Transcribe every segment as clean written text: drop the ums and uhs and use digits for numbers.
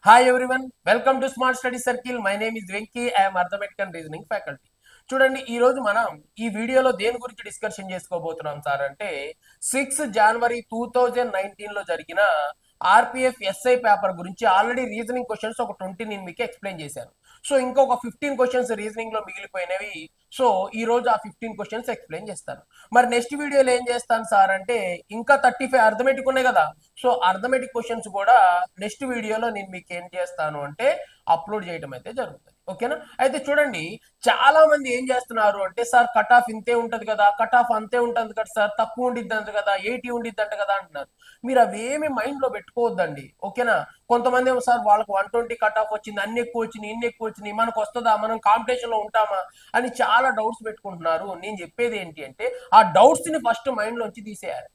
Hi everyone, welcome to Smart Study Circle. My name is Venki. I am Arithmetic and Reasoning faculty. చూడండి ఈ రోజు మనం ఈ వీడియోలో దేని గురించి డిస్కషన్ చేసుకోబోతున్నాం సార్ అంటే 6 జనవరి 2019 లో జరిగిన ఆర్పిఎఫ్ ఎస్ఐ పేపర్ గురించి ఆల్రెడీ రీజనింగ్ క్వశ్చన్స్ ఒక 20 నేను మీకు ఎక్స్ప్లెయిన్ చేశాను. సో ఇంకొక 15 క్వశ్చన్స్ రీజనింగ్ లో మిగిలిపోయినవి. సో ఈ రోజు ఆ 15 క్వశ్చన్స్ ఎక్స్ప్లెయిన్ చేస్తాను. మరి నెక్స్ట్ వీడియోలో ఏం చేస్తాను సార్ అంటే ఇంకా 35 అర్థమెటిక్ ఉన్నాయి కదా. సో అర్థమెటిక్ క్వశ్చన్స్ కూడా నెక్స్ట్ వీడియోలో నేను మీకు ఏం చేస్తాను అంటే అప్లోడ్ చేయడం అయితే జరుగుతుంది. ఓకేనా? అయితే చూడండి, చాలా మంది ఏం చేస్తున్నారు అంటే సార్ కట్ ఆఫ్ ఇంతే ఉంటది కదా, కట్ ఆఫ్ అంతే ఉంటుంది కదా సార్, తక్కువ ఉండిద్ది అంట కదా, 80 ఉండిద్ది అంట కదా అంటున్నారు. మీరు అవేమి మైండ్ లో పెట్టుకోవద్దండి. ఓకేనా? కొంతమంది ఏమో సార్ వాళ్ళకి 120 కట్ ఆఫ్ వచ్చింది, అన్ని ఎక్కువ వచ్చినాయి, ఇన్ని ఎక్కువ వచ్చినాయి, మనకు వస్తుందా, మనం కాంపిటీషన్ లో ఉంటామా అని చాలా డౌట్స్ పెట్టుకుంటున్నారు. నేను చెప్పేది ఏంటి అంటే ఆ డౌట్స్ ని ఫస్ట్ మైండ్ లోంచి తీసేయాలి.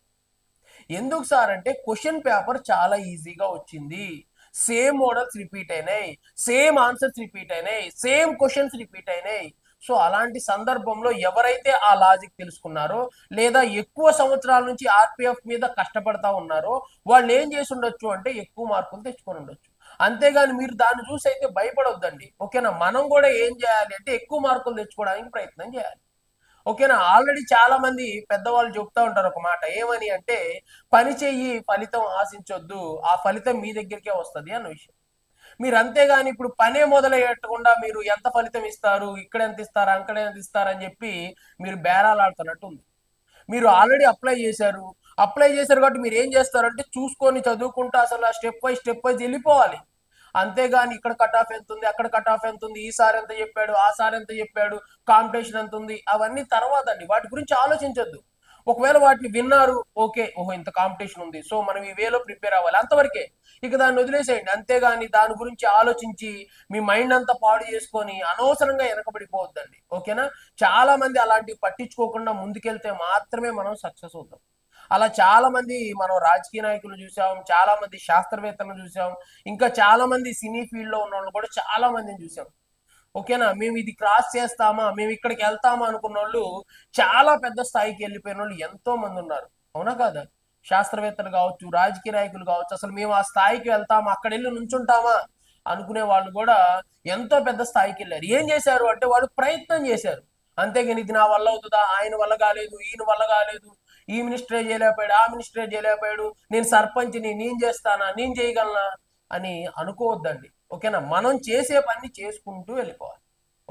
ఎందుకు సార్ అంటే క్వశ్చన్ పేపర్ చాలా ఈజీగా వచ్చింది, సేమ్ మోడల్స్ రిపీట్ అయినాయి, సేమ్ ఆన్సర్స్ రిపీట్ అయినాయి, సేమ్ క్వశ్చన్స్ రిపీట్ అయినాయి. సో అలాంటి సందర్భంలో ఎవరైతే ఆ లాజిక్ తెలుసుకున్నారో లేదా ఎక్కువ సంవత్సరాల నుంచి ఆర్పిఎఫ్ మీద కష్టపడతా ఉన్నారో వాళ్ళు ఏం చేసి ఉండొచ్చు అంటే ఎక్కువ మార్కులు తెచ్చుకొని ఉండొచ్చు. అంతేగాని మీరు దాన్ని చూసి అయితే భయపడొద్దండి. ఓకేనా? మనం కూడా ఏం చేయాలి అంటే ఎక్కువ మార్కులు తెచ్చుకోవడానికి ప్రయత్నం చేయాలి. ఓకేనా? ఆల్రెడీ చాలా మంది పెద్దవాళ్ళు చెప్తా ఉంటారు ఒక మాట, ఏమని అంటే పని చెయ్యి, ఫలితం ఆశించొద్దు, ఆ ఫలితం మీ దగ్గరికే వస్తుంది అన్న విషయం. మీరు అంతేగాని ఇప్పుడు పనే మొదలయ్యకుండా మీరు ఎంత ఫలితం ఇస్తారు, ఇక్కడ ఎంత ఇస్తారు, అక్కడ ఎంత ఇస్తారు అని చెప్పి మీరు బేరాలు ఆడుతున్నట్టు ఉంది. మీరు ఆల్రెడీ అప్లై చేశారు కాబట్టి మీరు ఏం చేస్తారంటే చూసుకొని చదువుకుంటూ అసలు స్టెప్ వైజ్ వెళ్ళిపోవాలి. అంతేగాని ఇక్కడ కట్ ఆఫ్ ఎంత ఉంది, అక్కడ కట్ ఆఫ్ ఎంత ఉంది, ఈ సార్ ఎంత చెప్పాడు, ఆ సార్ ఎంత చెప్పాడు, కాంపిటీషన్ ఎంత ఉంది, అవన్నీ తర్వాత అండి. వాటి గురించి ఆలోచించొద్దు. ఒకవేళ వాటిని విన్నారు, ఓకే, ఓహో ఇంత కాంపిటీషన్ ఉంది, సో మనం ఈ వేలో ప్రిపేర్ అవ్వాలి, అంతవరకే. ఇక దాన్ని వదిలేసేయండి. అంతేగాని దాని గురించి ఆలోచించి మీ మైండ్ అంతా పాడు చేసుకొని అనవసరంగా వెనకబడిపోవద్దండి. ఓకేనా? చాలా మంది అలాంటివి పట్టించుకోకుండా ముందుకెళ్తే మాత్రమే మనం సక్సెస్ అవుతాం. అలా చాలా మంది మనం రాజకీయ నాయకులు చూసాం, చాలా మంది శాస్త్రవేత్తలను చూసాం, ఇంకా చాలా మంది సినీ ఫీల్డ్ లో ఉన్న వాళ్ళు కూడా చాలా మందిని చూసాం. ఓకేనా? మేము ఇది క్రాస్ చేస్తామా, మేము ఇక్కడికి వెళ్తామా అనుకున్న వాళ్ళు చాలా పెద్ద స్థాయికి వెళ్ళిపోయిన వాళ్ళు ఎంతో మంది ఉన్నారు. అవునా కాదా? శాస్త్రవేత్తలు కావచ్చు, రాజకీయ నాయకులు కావచ్చు, అసలు మేము ఆ స్థాయికి వెళ్తామా, అక్కడ వెళ్ళి నుంచుంటామా అనుకునే వాళ్ళు కూడా ఎంతో పెద్ద స్థాయికి వెళ్ళారు. ఏం చేశారు అంటే వాళ్ళు ప్రయత్నం చేశారు. అంతేగాని ఇది నా వల్ల అవుతుందా, ఆయన వల్ల కాలేదు, ఈయన వల్ల కాలేదు, ఈ మినిస్టరే చేయలేకపోయాడు, ఆ మినిస్టరే చేయలేకపోయాడు, నేను సర్పంచ్ని, నేను చేస్తానా, నేను చేయగలనా అని అనుకోవద్దండి. ఓకేనా? మనం చేసే పని చేసుకుంటూ వెళ్ళిపోవాలి.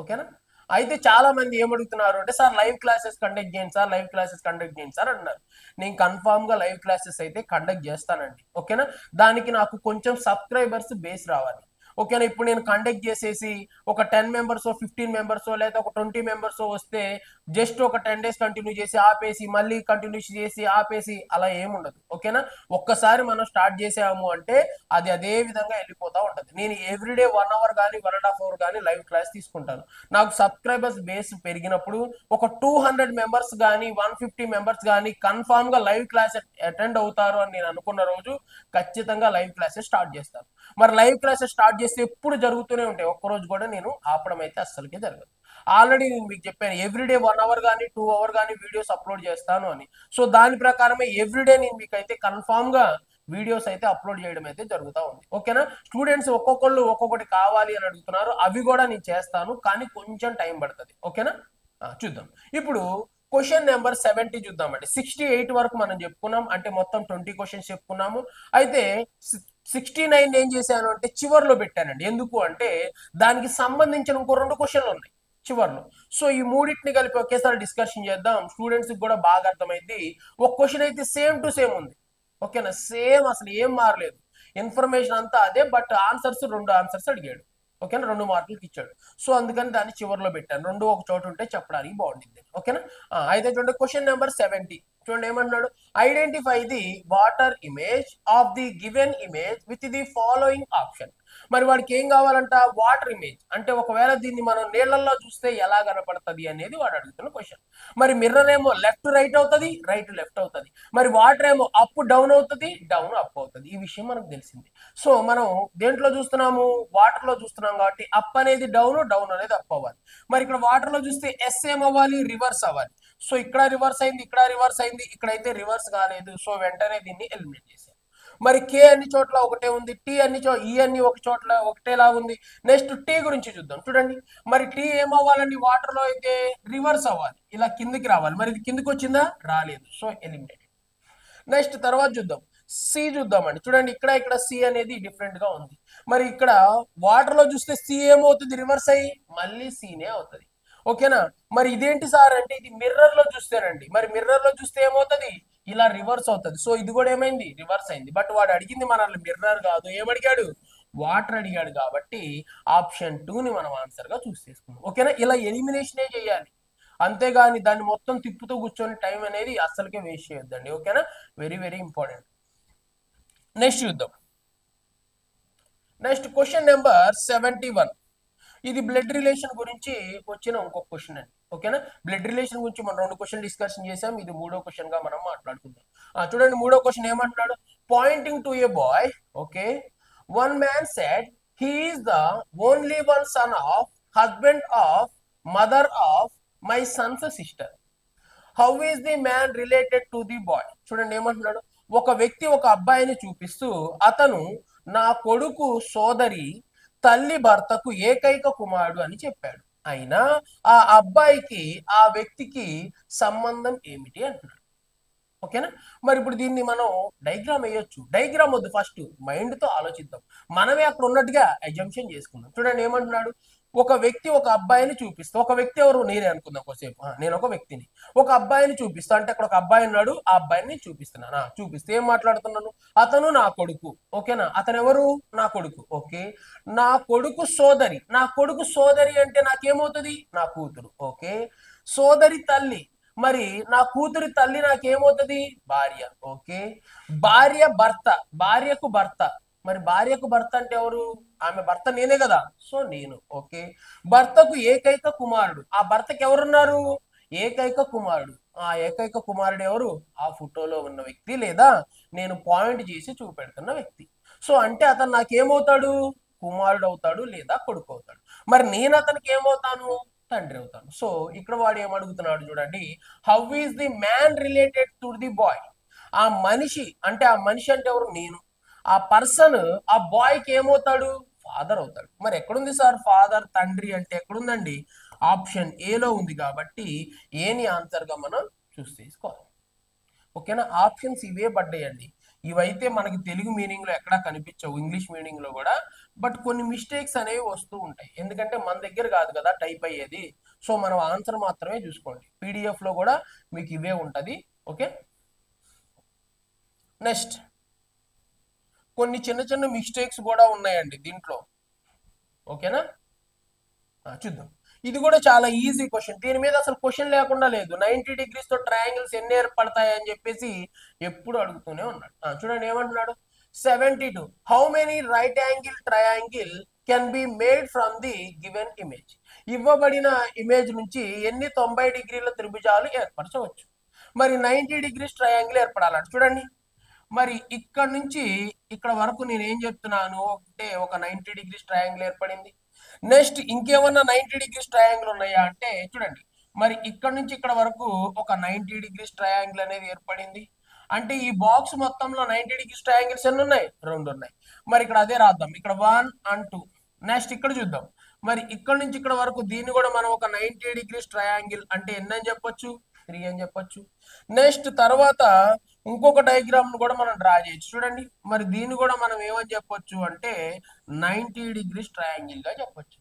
ఓకేనా? అయితే చాలా మంది ఏమడుగుతున్నారు అంటే సార్ లైవ్ క్లాసెస్ కండక్ట్ చేయండి సార్, లైవ్ క్లాసెస్ కండక్ట్ చేయండి సార్ అంటున్నారు. నేను కన్ఫామ్ గా లైవ్ క్లాసెస్ అయితే కండక్ట్ చేస్తానండి. ఓకేనా? దానికి నాకు కొంచెం సబ్స్క్రైబర్స్ బేస్ రావాలి. ఓకేనా? ఇప్పుడు నేను కండక్ట్ చేసేసి ఒక 10 మెంబర్స్ 15 మెంబర్స్ లేదా ఒక 20 మెంబర్స్ వస్తే జస్ట్ ఒక 10 days కంటిన్యూ చేసి ఆపేసి మళ్ళీ కంటిన్యూ చేసి ఆపేసి అలా ఏముండదు. ఓకేనా? ఒక్కసారి మనం స్టార్ట్ చేసాము అంటే అది అదే విధంగా వెళ్ళిపోతా ఉంటది. నేను ఎవ్రీడే 1 hour కానీ 1.5 hour కానీ లైవ్ క్లాస్ తీసుకుంటాను. నాకు సబ్స్క్రైబర్స్ బేస్ పెరిగినప్పుడు ఒక 200 మెంబర్స్ కానీ 150 మెంబర్స్ కానీ కన్ఫామ్ గా లైవ్ క్లాస్ అటెండ్ అవుతారు అని నేను అనుకున్న రోజు ఖచ్చితంగా లైవ్ క్లాసెస్ స్టార్ట్ చేస్తాను. మరి లైవ్ క్లాసెస్ స్టార్ట్ చేస్తే ఎప్పుడు జరుగుతూనే ఉంటాయి, ఒక్కరోజు కూడా నేను ఆపడం అయితే అస్సలకే జరగదు. ఆల్రెడీ నేను మీకు చెప్పాను ఎవ్రీడే 1 hour కానీ 2 hour కానీ వీడియోస్ అప్లోడ్ చేస్తాను అని. సో దాని ప్రకారమే ఎవ్రీడే నేను మీకు అయితే కన్ఫామ్ గా వీడియోస్ అయితే అప్లోడ్ చేయడం అయితే జరుగుతూ ఉంది. ఓకేనా? స్టూడెంట్స్ ఒక్కొక్కళ్ళు ఒక్కొక్కటి కావాలి అని అడుగుతున్నారు, అవి కూడా నేను చేస్తాను, కానీ కొంచెం టైం పడుతుంది. ఓకేనా? చూద్దాం. ఇప్పుడు క్వశ్చన్ నెంబర్ 70 చూద్దామండి. 68 వరకు మనం చెప్పుకున్నాం, అంటే మొత్తం 20 క్వశ్చన్స్ చెప్పుకున్నాము. అయితే 69 ఏం చేశాను అంటే చివర్లో పెట్టానండి. ఎందుకు అంటే దానికి సంబంధించిన ఇంకో 2 క్వశ్చన్లు ఉన్నాయి చివర్లో. సో ఈ మూడింటిని కలిపి ఒకేసారి డిస్కషన్ చేద్దాం, స్టూడెంట్స్ కూడా బాగా అర్థమైంది. ఒక క్వశ్చన్ అయితే సేమ్ టు సేమ్ ఉంది. ఓకేనా? సేమ్, అసలు ఏం మారలేదు, ఇన్ఫర్మేషన్ అంతా అదే, బట్ ఆన్సర్స్ 2 ఆన్సర్స్ అడిగాడు. ఓకేనా? 2 మార్కులకి ఇచ్చాడు. సో అందుకని దాన్ని చివరిలో పెట్టాను, 2 ఒక చోట ఉంటే చెప్పడానికి బాగుంటుంది. ఓకేనా? అయితే చూడండి క్వశ్చన్ నెంబర్ 70. చూడండి ఏమంటున్నాడు, identify the water image of the given image with the following option. మరి వాడికి ఏం కావాలంట, వాటర్ ఇమేజ్. అంటే ఒకవేళ దీన్ని మనం నీళ్ళల్లో చూస్తే ఎలా కనపడుతుంది అనేది వాడు అడుగుతున్న క్వశ్చన్. మరి మిర్రర్ ఏమో లెఫ్ట్ రైట్ అవుతుంది, రైట్ లెఫ్ట్ అవుతుంది. మరి వాటర్ ఏమో అప్ డౌన్ అవుతుంది, డౌన్ అప్ అవుతుంది. ఈ విషయం మనకు తెలిసింది. సో మనం దేంట్లో చూస్తున్నాము, వాటర్ లో చూస్తున్నాం కాబట్టి అప్ అనేది డౌన్, డౌన్ అనేది అప్ అవ్వాలి. మరి ఇక్కడ వాటర్ లో చూస్తే ఎస్ ఏమవ్వాలి, రివర్స్ అవ్వాలి. సో ఇక్కడ రివర్స్ అయింది, ఇక్కడ రివర్స్ అయింది, ఇక్కడైతే రివర్స్ కాలేదు. సో వెంటనే దీన్ని ఎలిమినేట్ చేశారు. మరి కే అన్ని చోట్ల ఒకటే ఉంది, టీ ఈ అన్ని ఒక చోట్ల ఒకటేలా ఉంది. నెక్స్ట్ టీ గురించి చూద్దాం. చూడండి, మరి టీ ఏమవ్వాలండి, వాటర్ లో అయితే రివర్స్ అవ్వాలి, ఇలా కిందికి రావాలి. మరి ఇది కిందికి వచ్చిందా, రాలేదు, సో ఎలిమినేటెడ్. నెక్స్ట్ తర్వాత చూద్దాం, సి చూద్దామండి. చూడండి, ఇక్కడ సి అనేది డిఫరెంట్ గా ఉంది. మరి ఇక్కడ వాటర్ లో చూస్తే సి ఏమవుతుంది, రివర్స్ అయ్యి మళ్ళీ సీనే అవుతుంది. ఓకేనా. మరి ఇదేంటి సార్ అంటే ఇది మిర్రర్ లో చూస్తేనండి. మరి మిర్రర్ లో చూస్తే ఏమవుతుంది, ఇలా రివర్స్ అవుతుంది. సో ఇది కూడా ఏమైంది, రివర్స్ అయింది. బట్ వాడు అడిగింది మనల్ని మిర్రర్ కాదు, ఏమడిగాడు, వాటర్ అడిగాడు. కాబట్టి ఆప్షన్ 2 ని మనం ఆన్సర్ గా చూస్ చేసుకున్నాం. ఓకేనా. ఇలా ఎలిమినేషనే చేయాలి, అంతేగాని దాన్ని మొత్తం తిప్పుతూ కూర్చొని టైం అనేది అస్సలకే వేస్ట్ చేయొద్దండి. ఓకేనా, వెరీ వెరీ ఇంపార్టెంట్. నెక్స్ట్ చూద్దాం. Next question number 71. ఇది బ్లడ్ రిలేషన్ గురించి వచ్చిన ఇంకొక క్వశ్చన్ అండి. ఓకేనా. బ్లడ్ రిలేషన్ గురించి మనం 2 క్వశ్చన్ డిస్కషన్ చేసాం, ఇది 3వ క్వశ్చన్ గా మనం మాట్లాడుకుందాం. చూడండి, 3వ క్వశ్చన్ ఏమంటున్నాడు, pointing to a boy. Okay, one man said he is the only one son of husband of mother of my son's sister. How is the man related to the boy. చూడండి ఏమంటున్నాడు, ఒక వ్యక్తి ఒక అబ్బాయిని చూపిస్తూ అతను నా కొడుకు సోదరి తల్లి భర్తకు ఏకైక కుమారుడు అని చెప్పాడు. అయినా ఆ అబ్బాయికి ఆ వ్యక్తికి సంబంధం ఏమిటి అంటున్నాడు. ఓకేనా. మరి ఇప్పుడు దీన్ని మనం డైగ్రామ్ వేయొచ్చు. డైగ్రామ్ వద్దు, ఫస్ట్ మైండ్ తో ఆలోచిద్దాం. మనమే అక్కడ ఉన్నట్టుగా అజంప్షన్ చేసుకుందాం. చూడండి ఏమంటున్నాడు, ఒక వ్యక్తి ఒక అబ్బాయిని చూపిస్తూ, ఒక వ్యక్తి ఎవరు, నేనే అనుకుందాం కొద్దిసేపు, నేను ఒక వ్యక్తిని ఒక అబ్బాయిని చూపిస్తా అంటే అక్కడ ఒక అబ్బాయి ఉన్నాడు, ఆ అబ్బాయిని చూపిస్తున్నానా, చూపిస్తే ఏం మాట్లాడుతున్నాను, అతను నా కొడుకు. ఓకేనా, అతను ఎవరు, నా కొడుకు. ఓకే, నా కొడుకు సోదరి, నా కొడుకు సోదరి అంటే నాకేమవుతుంది, నా కూతురు. ఓకే, సోదరి తల్లి, మరి నా కూతురి తల్లి నాకేమవుతుంది, భార్య. ఓకే, భార్య భర్త, భార్యకు భర్త, మరి భార్యకు భర్త అంటే ఎవరు, ఆమె భర్త నేనే కదా, సో నేను. ఓకే, భర్తకు ఏకైక కుమారుడు, ఆ భర్తకి ఎవరున్నారు, ఏకైక కుమారుడు. ఆ ఏకైక కుమారుడు ఎవరు, ఆ ఫోటోలో ఉన్న వ్యక్తి లేదా నేను పాయింట్ చేసి చూపెడుతున్న వ్యక్తి. సో అంటే అతను నాకేమవుతాడు, కుమారుడు అవుతాడు లేదా కొడుకు అవుతాడు. మరి నేను అతనికి ఏమవుతాను, తండ్రి అవుతాను. సో ఇక్కడ వాడు ఏమడుగుతున్నాడు చూడండి, how is the man related to the bye. ఆ మనిషి అంటే, ఆ మనిషి అంటే ఎవరు, నేను. ఆ పర్సన్ ఆ బాయ్కి ఏమవుతాడు, ఫాదర్ అవుతాడు. మరి ఎక్కడుంది సార్ ఫాదర్, తండ్రి అంటే ఎక్కడుందండి, ఆప్షన్ ఏలో ఉంది. కాబట్టి ఏని ఆన్సర్ గా మనం చూస్ చేసుకోవాలి. ఓకేనా, ఆప్షన్స్ ఇవే పడ్డాయండి. ఇవైతే మనకి తెలుగు మీనింగ్ లో ఎక్కడా కనిపించవు, ఇంగ్లీష్ మీనింగ్ లో కూడా. బట్ కొన్ని మిస్టేక్స్ అనేవి వస్తూ ఉంటాయి, ఎందుకంటే మన దగ్గర కాదు కదా టైప్ అయ్యేది. సో మనం ఆన్సర్ మాత్రమే చూసుకోండి, పీడిఎఫ్ లో కూడా మీకు ఇవే ఉంటది. ఓకే, నెక్స్ట్ కొన్ని చిన్న చిన్న మిస్టేక్స్ కూడా ఉన్నాయండి దీంట్లో. ఓకేనా, చూద్దాం. ఇది కూడా చాలా ఈజీ క్వశ్చన్, దీని మీద అసలు క్వశ్చన్ లేకుండా లేదు. 90 degrees తో ట్రయాంగిల్స్ ఎన్ని ఏర్పడతాయి అని చెప్పేసి ఎప్పుడు అడుగుతూనే ఉన్నాడు. చూడండి ఏమంటున్నాడు, 72. How many right angle triangle can be made from the given image. ఇవ్వబడిన ఇమేజ్ నుంచి ఎన్ని 90 డిగ్రీల త్రిభుజాలు ఏర్పరచవచ్చు. మరి 90 degrees ట్రయాంగిల్ ఏర్పడాలంట. చూడండి, మరి ఇక్కడ నుంచి ఇక్కడ వరకు నేను ఏం చెప్తున్నాను అంటే ఒక 90 degrees ట్రయాంగిల్ ఏర్పడింది. నెక్స్ట్ ఇంకేమన్నా 90 degrees ట్రయాంగిల్ ఉన్నాయా అంటే చూడండి, మరి ఇక్కడ నుంచి ఇక్కడ వరకు ఒక 90 degrees ట్రయాంగిల్ అనేది ఏర్పడింది. అంటే ఈ బాక్స్ మొత్తంలో 90 degrees ట్రయాంగిల్స్ ఎన్ని ఉన్నాయి, 2 ఉన్నాయి. మరి ఇక్కడ అదే రాద్దాం, ఇక్కడ 1 and 2. నెక్స్ట్ ఇక్కడ చూద్దాం, మరి ఇక్కడ నుంచి ఇక్కడ వరకు దీన్ని కూడా మనం ఒక 90 degrees ట్రయాంగిల్ అంటే ఎన్ని అని చెప్పొచ్చు, 3 అని చెప్పొచ్చు. నెక్స్ట్ తర్వాత ఇంకొక డయాగ్రామ్ కూడా మనం డ్రా చేయొచ్చు. చూడండి, మరి దీన్ని కూడా మనం ఏమని చెప్పొచ్చు అంటే 90 degrees ట్రయాంగిల్ గా చెప్పొచ్చు.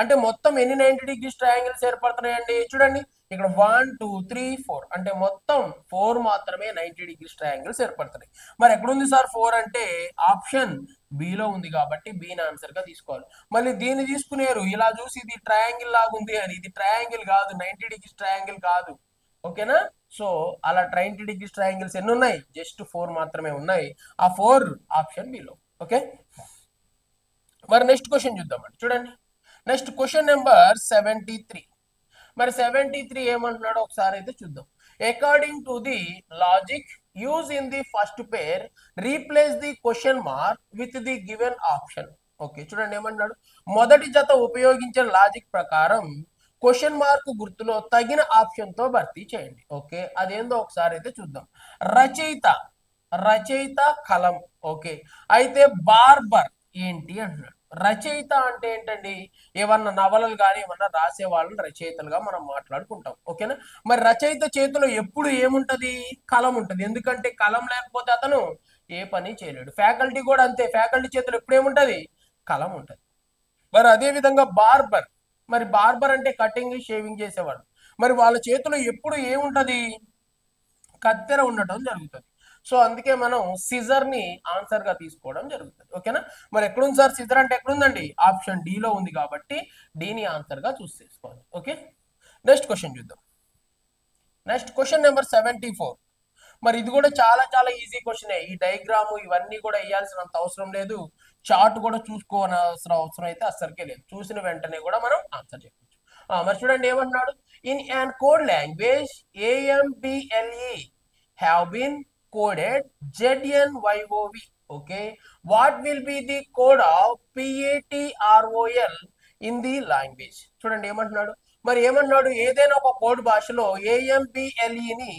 అంటే మొత్తం ఎన్ని 90 degrees ట్రయాంగిల్స్ ఏర్పడుతున్నాయండి, చూడండి ఇక్కడ 1 2 3 4 అంటే మొత్తం 4 మాత్రమే 90 degrees ట్రయాంగిల్స్ ఏర్పడుతున్నాయి. మరి ఎక్కడుంది సార్ 4 అంటే ఆప్షన్ బిలో ఉంది. కాబట్టి బీని ఆన్సర్ గా తీసుకోవాలి. మళ్ళీ దీన్ని తీసుకునేరు ఇలా చూసి ఇది ట్రయాంగిల్ లాగా ఉంది అని, ఇది ట్రయాంగిల్ కాదు, 90 degrees ట్రయాంగిల్ కాదు. ఓకేనా, సో అలా 90 degrees ట్రయాంగిల్స్ ఎన్ని ఉన్నాయి, జస్ట్ 4 మాత్రమే ఉన్నాయి. ఆ 4 ఆప్షన్ బిలో. ఓకే, మరి నెక్స్ట్ క్వశ్చన్ చూద్దామండి. చూడండి, నెక్స్ట్ క్వశ్చన్ నెంబర్ 73. మరి 73 ఏమంటున్నాడో ఒకసారి అయితే చూద్దాం. According to the logic use in the first pair replace the question mark with the given option. Okay, చూడండి ఏమంటున్నాడు, మొదటి జత ఉపయోగించిన లాజిక్ ప్రకారం క్వశ్చన్ మార్క్ గుర్తులో తగిన ఆప్షన్ తో భర్తీ చేయండి. ఓకే, అదేందో ఒకసారి అయితే చూద్దాం. రచయిత రచయిత కలం. ఓకే. అయితే బార్బర్ ఏంటి అంటున్నాడు. రచయిత అంటే ఏంటండి? ఏమన్నా నవలలు కానీ ఏమన్నా రాసే వాళ్ళని రచయితలుగా మనం మాట్లాడుకుంటాం. ఓకేనా? మరి రచయిత చేతిలో ఎప్పుడు ఏముంటది? కలం ఉంటది. ఎందుకంటే కలం లేకపోతే అతను ఏ పని చేయలేడు. ఫ్యాకల్టీ కూడా అంతే. ఫ్యాకల్టీ చేతిలో ఎప్పుడు ఏముంటది? కలం ఉంటది. మరి అదే విధంగా బార్బర్. మరి బార్బర్ అంటే కటింగ్ షేవింగ్ చేసేవాడు. మరి వాళ్ళ చేతిలో ఎప్పుడు ఏముంటది? కత్తెర ఉండటం జరుగుతుంది. సో అందుకే మనం సిజర్ ని ఆన్సర్ గా తీసుకోవడం జరుగుతుంది. ఓకేనా? మరి ఎక్కడుంది సార్ సిజర్ అంటే? ఎక్కడుందండి? ఆప్షన్ డి లో ఉంది కాబట్టి డిని ఆన్సర్ గా చూస్ చేసుకోవాలి. ఓకే. నెక్స్ట్ క్వశ్చన్ చూద్దాం. Next question number 74. మరి ఇది కూడా చాలా చాలా ఈజీ క్వశ్చన్. ఈ డయాగ్రామ్ ఇవన్నీ కూడా వేయాల్సినంత అవసరం లేదు. చార్ట్ కూడా చూసుకోవాల్సిన అవసరం అయితే అస్సలకే లేదు. చూసిన వెంటనే కూడా మనం ఆన్సర్ చెప్పచ్చు. మరి చూడండి ఏమంటున్నాడు. In an code language AMPLE have been coded ZNYOV. Okay, what will be the code of PATROL in the language? చూడండి ఏమంటున్నాడు. మరి ఏమంటున్నాడు, ఏదైనా ఒక కోడ్ భాషలో AMPLEని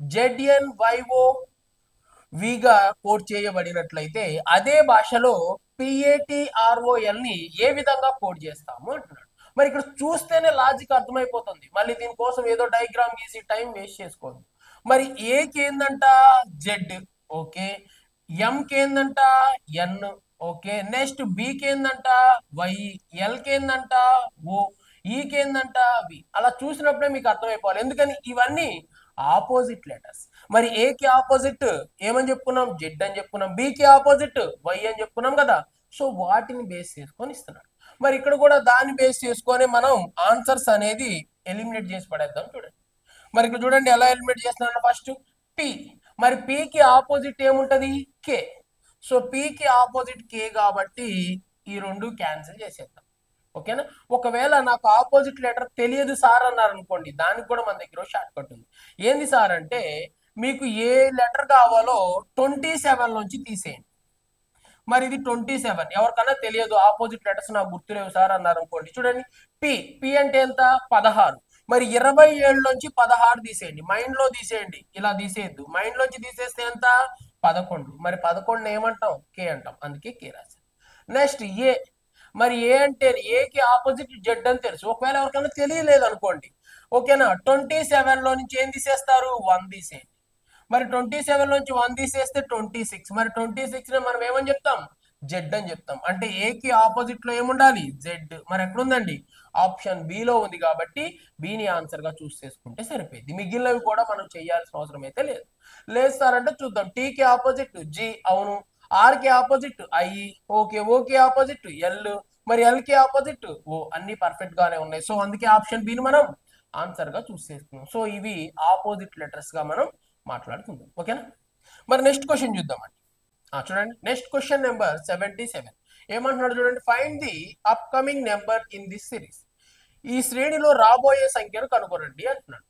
ZNYOVగా కోడ్ చేయబడినట్లయితే అదే భాషలో PATROL ని ఏ విధంగా కోడ్ చేస్తాము అంటున్నాడు. మరి ఇక్కడ చూస్తేనే లాజిక్ అర్థమైపోతుంది. మళ్ళీ దీనికోసం ఏదో డయాగ్రామ్ గీసి టైం వేస్ట్ చేసుకోవద్దు. మరి ఏకి ఏందంట? జెడ్. ఓకే. ఎంకి ఏందంట? ఎన్. ఓకే. నెక్స్ట్ బికి ఏందంట? వై. ఎల్కి ఏందంట? ఓ. ఈకి ఏందంట? వి. అలా చూసినప్పుడే మీకు అర్థమైపోవాలి. ఎందుకని? ఇవన్నీ ఆపోజిట్ లెటర్స్. మరి ఏకి ఆపోజిట్ ఏమని చెప్పుకున్నాం? జెడ్ అని చెప్పుకున్నాం. బికి ఆపోజిట్ వై అని చెప్పుకున్నాం కదా. సో వాటిని బేస్ చేసుకొని ఇస్తున్నాడు. మరి ఇక్కడ కూడా దాన్ని బేస్ చేసుకొని మనం ఆన్సర్స్ అనేది ఎలిమినేట్ చేసి పడేద్దాం. చూడండి. మరి ఇక్కడ చూడండి ఎలా ఎలిమినేట్ చేస్తున్నాడు. First P. మరి పికి ఆపోజిట్ ఏముంటది? కే. సో పికి ఆపోజిట్ కే కాబట్టి ఈ రెండు క్యాన్సిల్ చేసేద్దాం. ఓకేనా? ఒకవేళ నాకు ఆపోజిట్ లెటర్ తెలియదు సార్ అన్నారు అనుకోండి, దానికి కూడా మన దగ్గర షార్ట్ కట్ ఉంది. ఏంది సార్ అంటే, మీకు ఏ లెటర్ కావాలో 27 నుంచి తీసేయండి. మరి ఇది 27. ఎవరికన్నా తెలియదు ఆపోజిట్ లెటర్స్ నాకు గుర్తులేవు సార్ అన్నారు అనుకోండి, చూడండి పి. పి అంటే ఎంత? 16. మరి 27 నుంచి 16 తీసేయండి. మైండ్ లో తీసేయండి, ఇలా తీసేయద్దు. మైండ్ లోంచి తీసేస్తే ఎంత? 11. మరి 11 ఏమంటాం? కే అంటాం. అందుకే కే రాశారు. నెక్స్ట్ ఏ. మరి ఏ అంటే ఏకి ఆపోజిట్ జెడ్ అని తెలుసు. ఒకవేళ ఎవరికైనా తెలియలేదు అనుకోండి, ఓకేనా, 27 లో నుంచి ఏం తీసేస్తారు? 1 తీసేయండి. మరి 27 నుంచి 1 తీసేస్తే 26. మరి 26 ని మనం ఏమని చెప్తాం? జెడ్ అని చెప్తాం. అంటే ఏకి ఆపోజిట్ లో ఏముండాలి? జెడ్. మరి ఎక్కడుందండి? ఆప్షన్ బి లో ఉంది కాబట్టి బిని ఆన్సర్ గా చూస్ చేసుకుంటే సరిపోయింది. మిగిలినవి కూడా మనం చేయాల్సిన అవసరం అయితే లేదు. లేదు సార్ అంటే చూద్దాం. టీకి ఆపోజిట్ జి. అవును. ఆర్ కి ఆపోజిట్ ఐ. ఓకే. ఓకి ఆపోజిట్ ఎల్. మరి ఎల్ కి ఆపోజిట్ ఓ. అన్ని పర్ఫెక్ట్ గానే ఉన్నాయి. సో అందుకే ఆప్షన్ బిని మనం ఆన్సర్ గా చూస్ చేసుకున్నాం. సో ఇవి ఆపోజిట్ లెటర్స్ గా మనం మాట్లాడుకుందాం. ఓకేనా? మరి నెక్స్ట్ క్వశ్చన్ చూద్దామండి. చూడండి. Next question number 77. ఏమంటున్నాడు చూడండి. Find the upcoming number in this series. ఈ శ్రేణిలో రాబోయే సంఖ్యను కనుగొనండి అంటున్నాడు.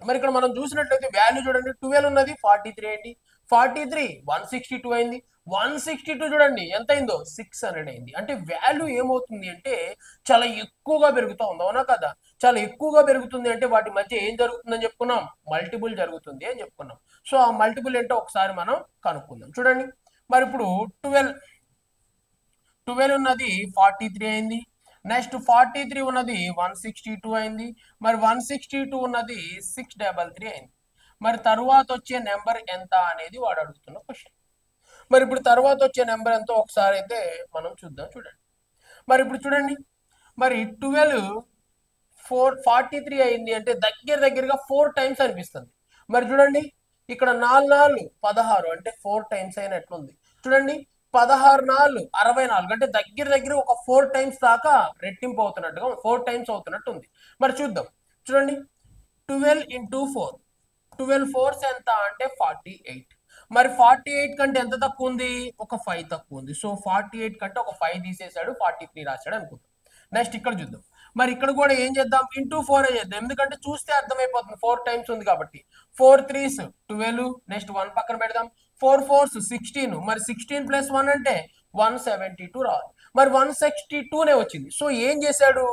మరి ఇక్కడ మనం చూసినట్లయితే వాల్యూ చూడండి 12 ఉన్నది, 43 అయింది. 43 162 అయింది. 162 చూడండి ఎంత అయిందో? 600 అయింది. అంటే వాల్యూ ఏమవుతుంది అంటే చాలా ఎక్కువగా పెరుగుతూ ఉంది. అవునా కదా? చాలా ఎక్కువగా పెరుగుతుంది అంటే వాటి మధ్య ఏం జరుగుతుందని చెప్పుకున్నాం? మల్టిపుల్ జరుగుతుంది అని చెప్పుకున్నాం. సో ఆ మల్టిపుల్ ఏంటో ఒకసారి మనం కనుక్కుందాం. చూడండి. మరి ఇప్పుడు 12 ఉన్నది 43 అయింది. నెక్స్ట్ 43 ఉన్నది 162 అయింది. మరి 162 ఉన్నది 633 అయింది. మరి తరువాత వచ్చే నెంబర్ ఎంత అనేది వాడు అడుగుతున్న క్వశ్చన్. మరి ఇప్పుడు తర్వాత వచ్చే నెంబర్ ఎంతో ఒకసారి అయితే మనం చూద్దాం. చూడండి. మరి ఇప్పుడు చూడండి. మరి 12 43 అయింది అంటే దగ్గరగా 4 టైమ్స్ అనిపిస్తుంది. మరి చూడండి ఇక్కడ 4 4 16 అంటే 4 టైమ్స్ అయినట్లుంది. చూడండి 16 4 64 అంటే దగ్గర ఒక 4 టైమ్స్ దాకా రెట్టింపు అవుతున్నట్టుగా 4 టైమ్స్ అవుతున్నట్టు ఉంది. మరి చూద్దాం. చూడండి 12 into 4. 12 4s ఎంత అంటే 48. మరి 48 కంటే ఎంత తక్కువ ఉంది? ఒక 5 తక్కువ ఉంది. సో 48 కంటే ఒక 5 తీసేశాడు, 43 రాశాడు అనుకుందాం. నెక్స్ట్ ఇక్కడ చూద్దాం. మరి ఇక్కడ కూడా ఏం చేద్దాం? ఇంటూ 4 చేద్దాం. ఎందుకంటే చూస్తే అర్థమైపోతుంది 4 టైమ్స్ ఉంది కాబట్టి. 4 3s 12. నెక్స్ట్ 1 పక్కన పెడదాం. 4 4s 16. మరి 16 ప్లస్ 1 అంటే 172 రావాలి. మరి 162నే వచ్చింది. సో ఏం చేశాడు?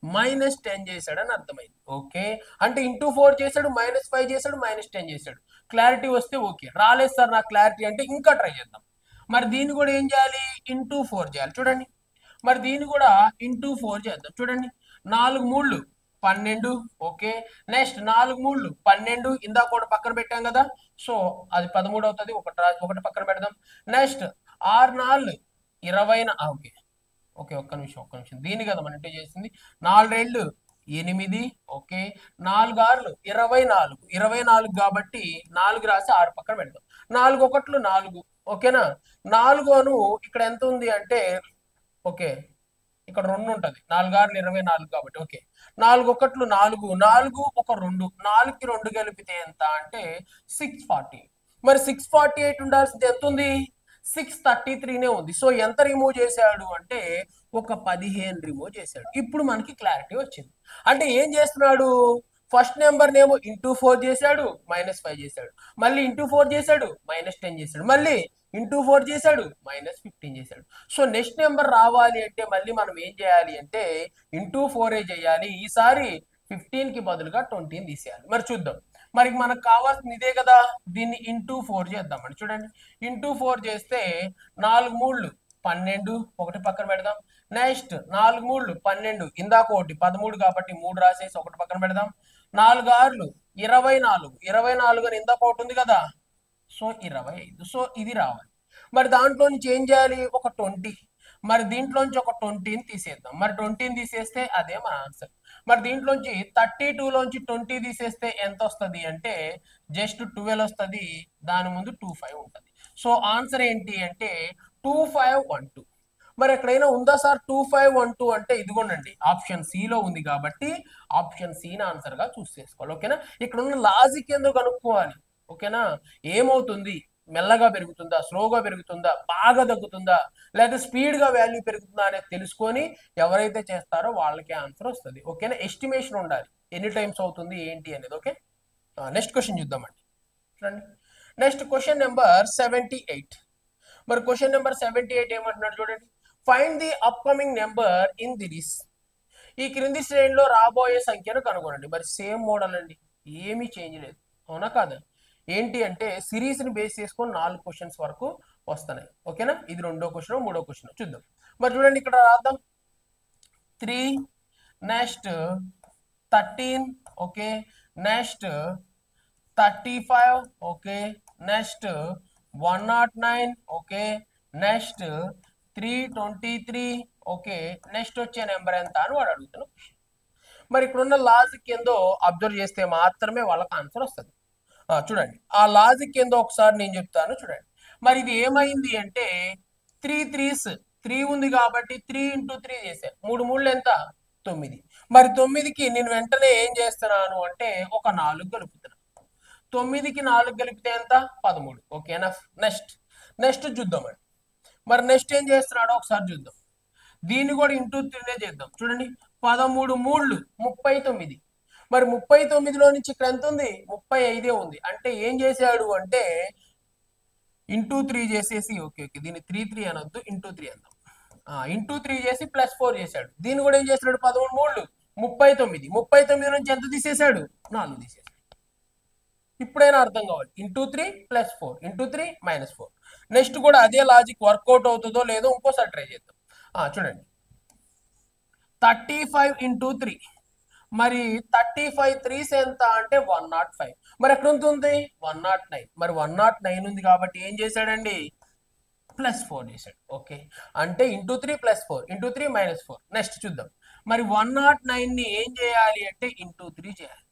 -10 చేశాడని అర్థమైంది. ఓకే, అంటే *4 చేశాడు, -5 చేశాడు, -10 చేశాడు. క్లారిటీ వస్తే ఓకే. రాలేదు సార్ నాకు క్లారిటీ అంటే ఇంకా ట్రై చేద్దాం. మరి దీన్ని కూడా ఏం చేయాలి? *4 చేయాలి. చూడండి, మరి దీన్ని కూడా *4 చేద్దాం. చూడండి, 4 మూళ్ళు 12. Okay, next 4 మూళ్ళు 12. ఇందాక కూడా పక్కన పెట్టాం కదా, సో అది 13 అవుతుంది. ఒకటి పక్కన పెడదాం. నెక్స్ట్ 6 4 20. ఓకే ఓకే, ఒక్క నిమిషం. దీని కదా మనం ఇంటే చేసింది. 4 2 8. ఓకే, 4 6 24. 24 కాబట్టి 4 రాసి 6 పక్కన పెడదాం. 4 1 4. ఓకేనా, 4 అను ఇక్కడ ఎంత ఉంది అంటే, ఓకే ఇక్కడ 2 ఉంటది. 4 6 24 కాబట్టి ఓకే. 4 1 4, 4 ఒక 2, 4కి 2 కలిపితే ఎంత అంటే 640. మరి 648 ఉండాల్సింది ఎంత ఉంది? 633నే ఉంది. సో ఎంత రిమూవ్ చేశాడు అంటే ఒక 15 రిమూవ్ చేశాడు. ఇప్పుడు మనకి క్లారిటీ వచ్చింది. అంటే ఏం చేస్తున్నాడు? ఫస్ట్ నెంబర్ నేమో *4 చేశాడు, -5 చేశాడు. మళ్ళీ *4 చేశాడు, -10 చేశాడు. మళ్ళీ *4 చేశాడు, -15 చేశాడు. సో నెక్స్ట్ నెంబర్ రావాలి అంటే మళ్ళీ మనం ఏం చేయాలి అంటే *4 చేయాలి. ఈసారి 15 కి బదులుగా 20 తీసేయాలి. మరి చూద్దాం. మరి మనకు కావాల్సింది ఇదే కదా, దీన్ని *4 చేద్దామండి. చూడండి, *4 చేస్తే 4 మూళ్ళు 12. ఒకటి పక్కన పెడదాం. నెక్స్ట్ 4 మూళ్ళు 12. ఇందాక ఒకటి 13 కాబట్టి 3 రాసేసి ఒకటి పక్కన పెడదాం. 4 6 24. 24 అని ఇందాక ఒకటి ఉంది కదా, సో 25. సో ఇది రావాలి. మరి దాంట్లో నుంచి ఏం చేయాలి? ఒక 20. మరి దీంట్లోంచి ఒక 20ని తీసేద్దాం. మరి 20ని తీసేస్తే అదే మన ఆన్సర్. మరి దీంట్లోంచి 32లోంచి 20 తీసేస్తే ఎంత వస్తుంది అంటే జస్ట్ 12 వస్తుంది. దాని ముందు 25 ఉంటుంది. సో ఆన్సర్ ఏంటి అంటే 2512. మరి ఎక్కడైనా ఉందా సార్ 2512 అంటే? ఇదిగోండి, ఆప్షన్ సి లో ఉంది కాబట్టి ఆప్షన్ సి ని ఆన్సర్ గా చూస్ చేసుకోవాలి. ఓకేనా, ఇక్కడ ఉన్న లాజిక్ ఎందుకు కనుక్కోవాలి. ఓకేనా, ఏమవుతుంది? మెల్లగా పెరుగుతుందా, స్లోగా పెరుగుతుందా, బాగా తగ్గుతుందా, లేదా స్పీడ్ గా వాల్యూ పెరుగుతుందా అనేది తెలుసుకొని ఎవరైతే చేస్తారో వాళ్ళకి ఆన్సర్ వస్తుంది. ఓకేనా, ఎస్టిమేషన్ ఉండాలి ఎన్ని టైమ్స్ అవుతుంది ఏంటి అనేది. ఓకే, నెక్స్ట్ క్వశ్చన్ చూద్దామండి. చూడండి, నెక్స్ట్ క్వశ్చన్ నెంబర్ 78. మరి క్వశ్చన్ నెంబర్ 78 ఏమంటున్నాడు చూడండి. Find the upcoming number in this. ఈ క్రింది శ్రేణిలో రాబోయే సంఖ్యను కనుగొనండి. మరి సేమ్ మోడల్ అండి, ఏమీ చేంజ్ లేదు. అవునా కాదా? ఏంటి అంటే సిరీస్ ని బేస్ చేసుకొని 4 క్వశ్చన్స్ వరకు వస్తున్నాయి. ఓకేనా, ఇది రెండో క్వశ్చన్, మూడో క్వశ్చన్ చూద్దాం. మరి చూడండి, ఇక్కడ రాద్దాం. 3, next 13. Okay, next 35. Okay, next 109. Okay, next 323. Okay, next వచ్చే నెంబర్ ఎంత అని వాడు అడుగుతున్నాడు. మరి ఇక్కడ ఉన్న లాజిక్ ఏందో అబ్జర్వ్ చేస్తే మాత్రమే వాళ్ళకి ఆన్సర్ వస్తుంది. చూడండి, ఆ లాజిక్ ఏందో ఒకసారి నేను చెప్తాను. చూడండి, మరి ఇది ఏమైంది అంటే 3 3s 3 ఉంది కాబట్టి 3 × 3 చేసా. 3 3 ఎంత? 9. మరి 9కి నేను వెంటనే ఏం చేస్తున్నాను అంటే ఒక 4 కలుపుతున్నాను. 9కి 4 కలిపితే ఎంత? 13. ఓకేనా, నెక్స్ట్ చూద్దామండి. మరి నెక్స్ట్ ఏం చేస్తున్నాడో ఒకసారి చూద్దాం. దీన్ని కూడా *3నే చేద్దాం. చూడండి, 13 మూళ్ళు 39. మరి 39లో నుంచి ఇక్కడ ఎంత ఉంది? 35 ఉంది. అంటే ఏం చేశాడు అంటే *3 చేసేసి, ఓకే దీన్ని 3 3 అనొద్దు, *3 అందాం. *3 చేసి +4 చేశాడు. దీన్ని కూడా ఏం చేస్తున్నాడు? 13 మూళ్ళు 39. 39 నుంచి ఎంత తీసేశాడు? 4 తీసేశాడు. ఇప్పుడైనా అర్థం కావాలి. *3 + 4, *3 - 4. నెక్స్ట్ కూడా అదే లాజిక్ వర్కౌట్ అవుతుందో లేదో ఇంకోసారి ట్రై చేద్దాం. చూడండి, 35 × 3. మరి 35 3s ఎంత అంటే 105. మరి ఎక్కడ ఉంటుంది? 109. మరి 109 ఉంది కాబట్టి ఏం చేశాడండి? +4 చేశాడు. ఓకే, అంటే *3 + 4, *3 - 4. నెక్స్ట్ చూద్దాం. మరి 109ని ఏం చేయాలి అంటే *3 చేయాలి.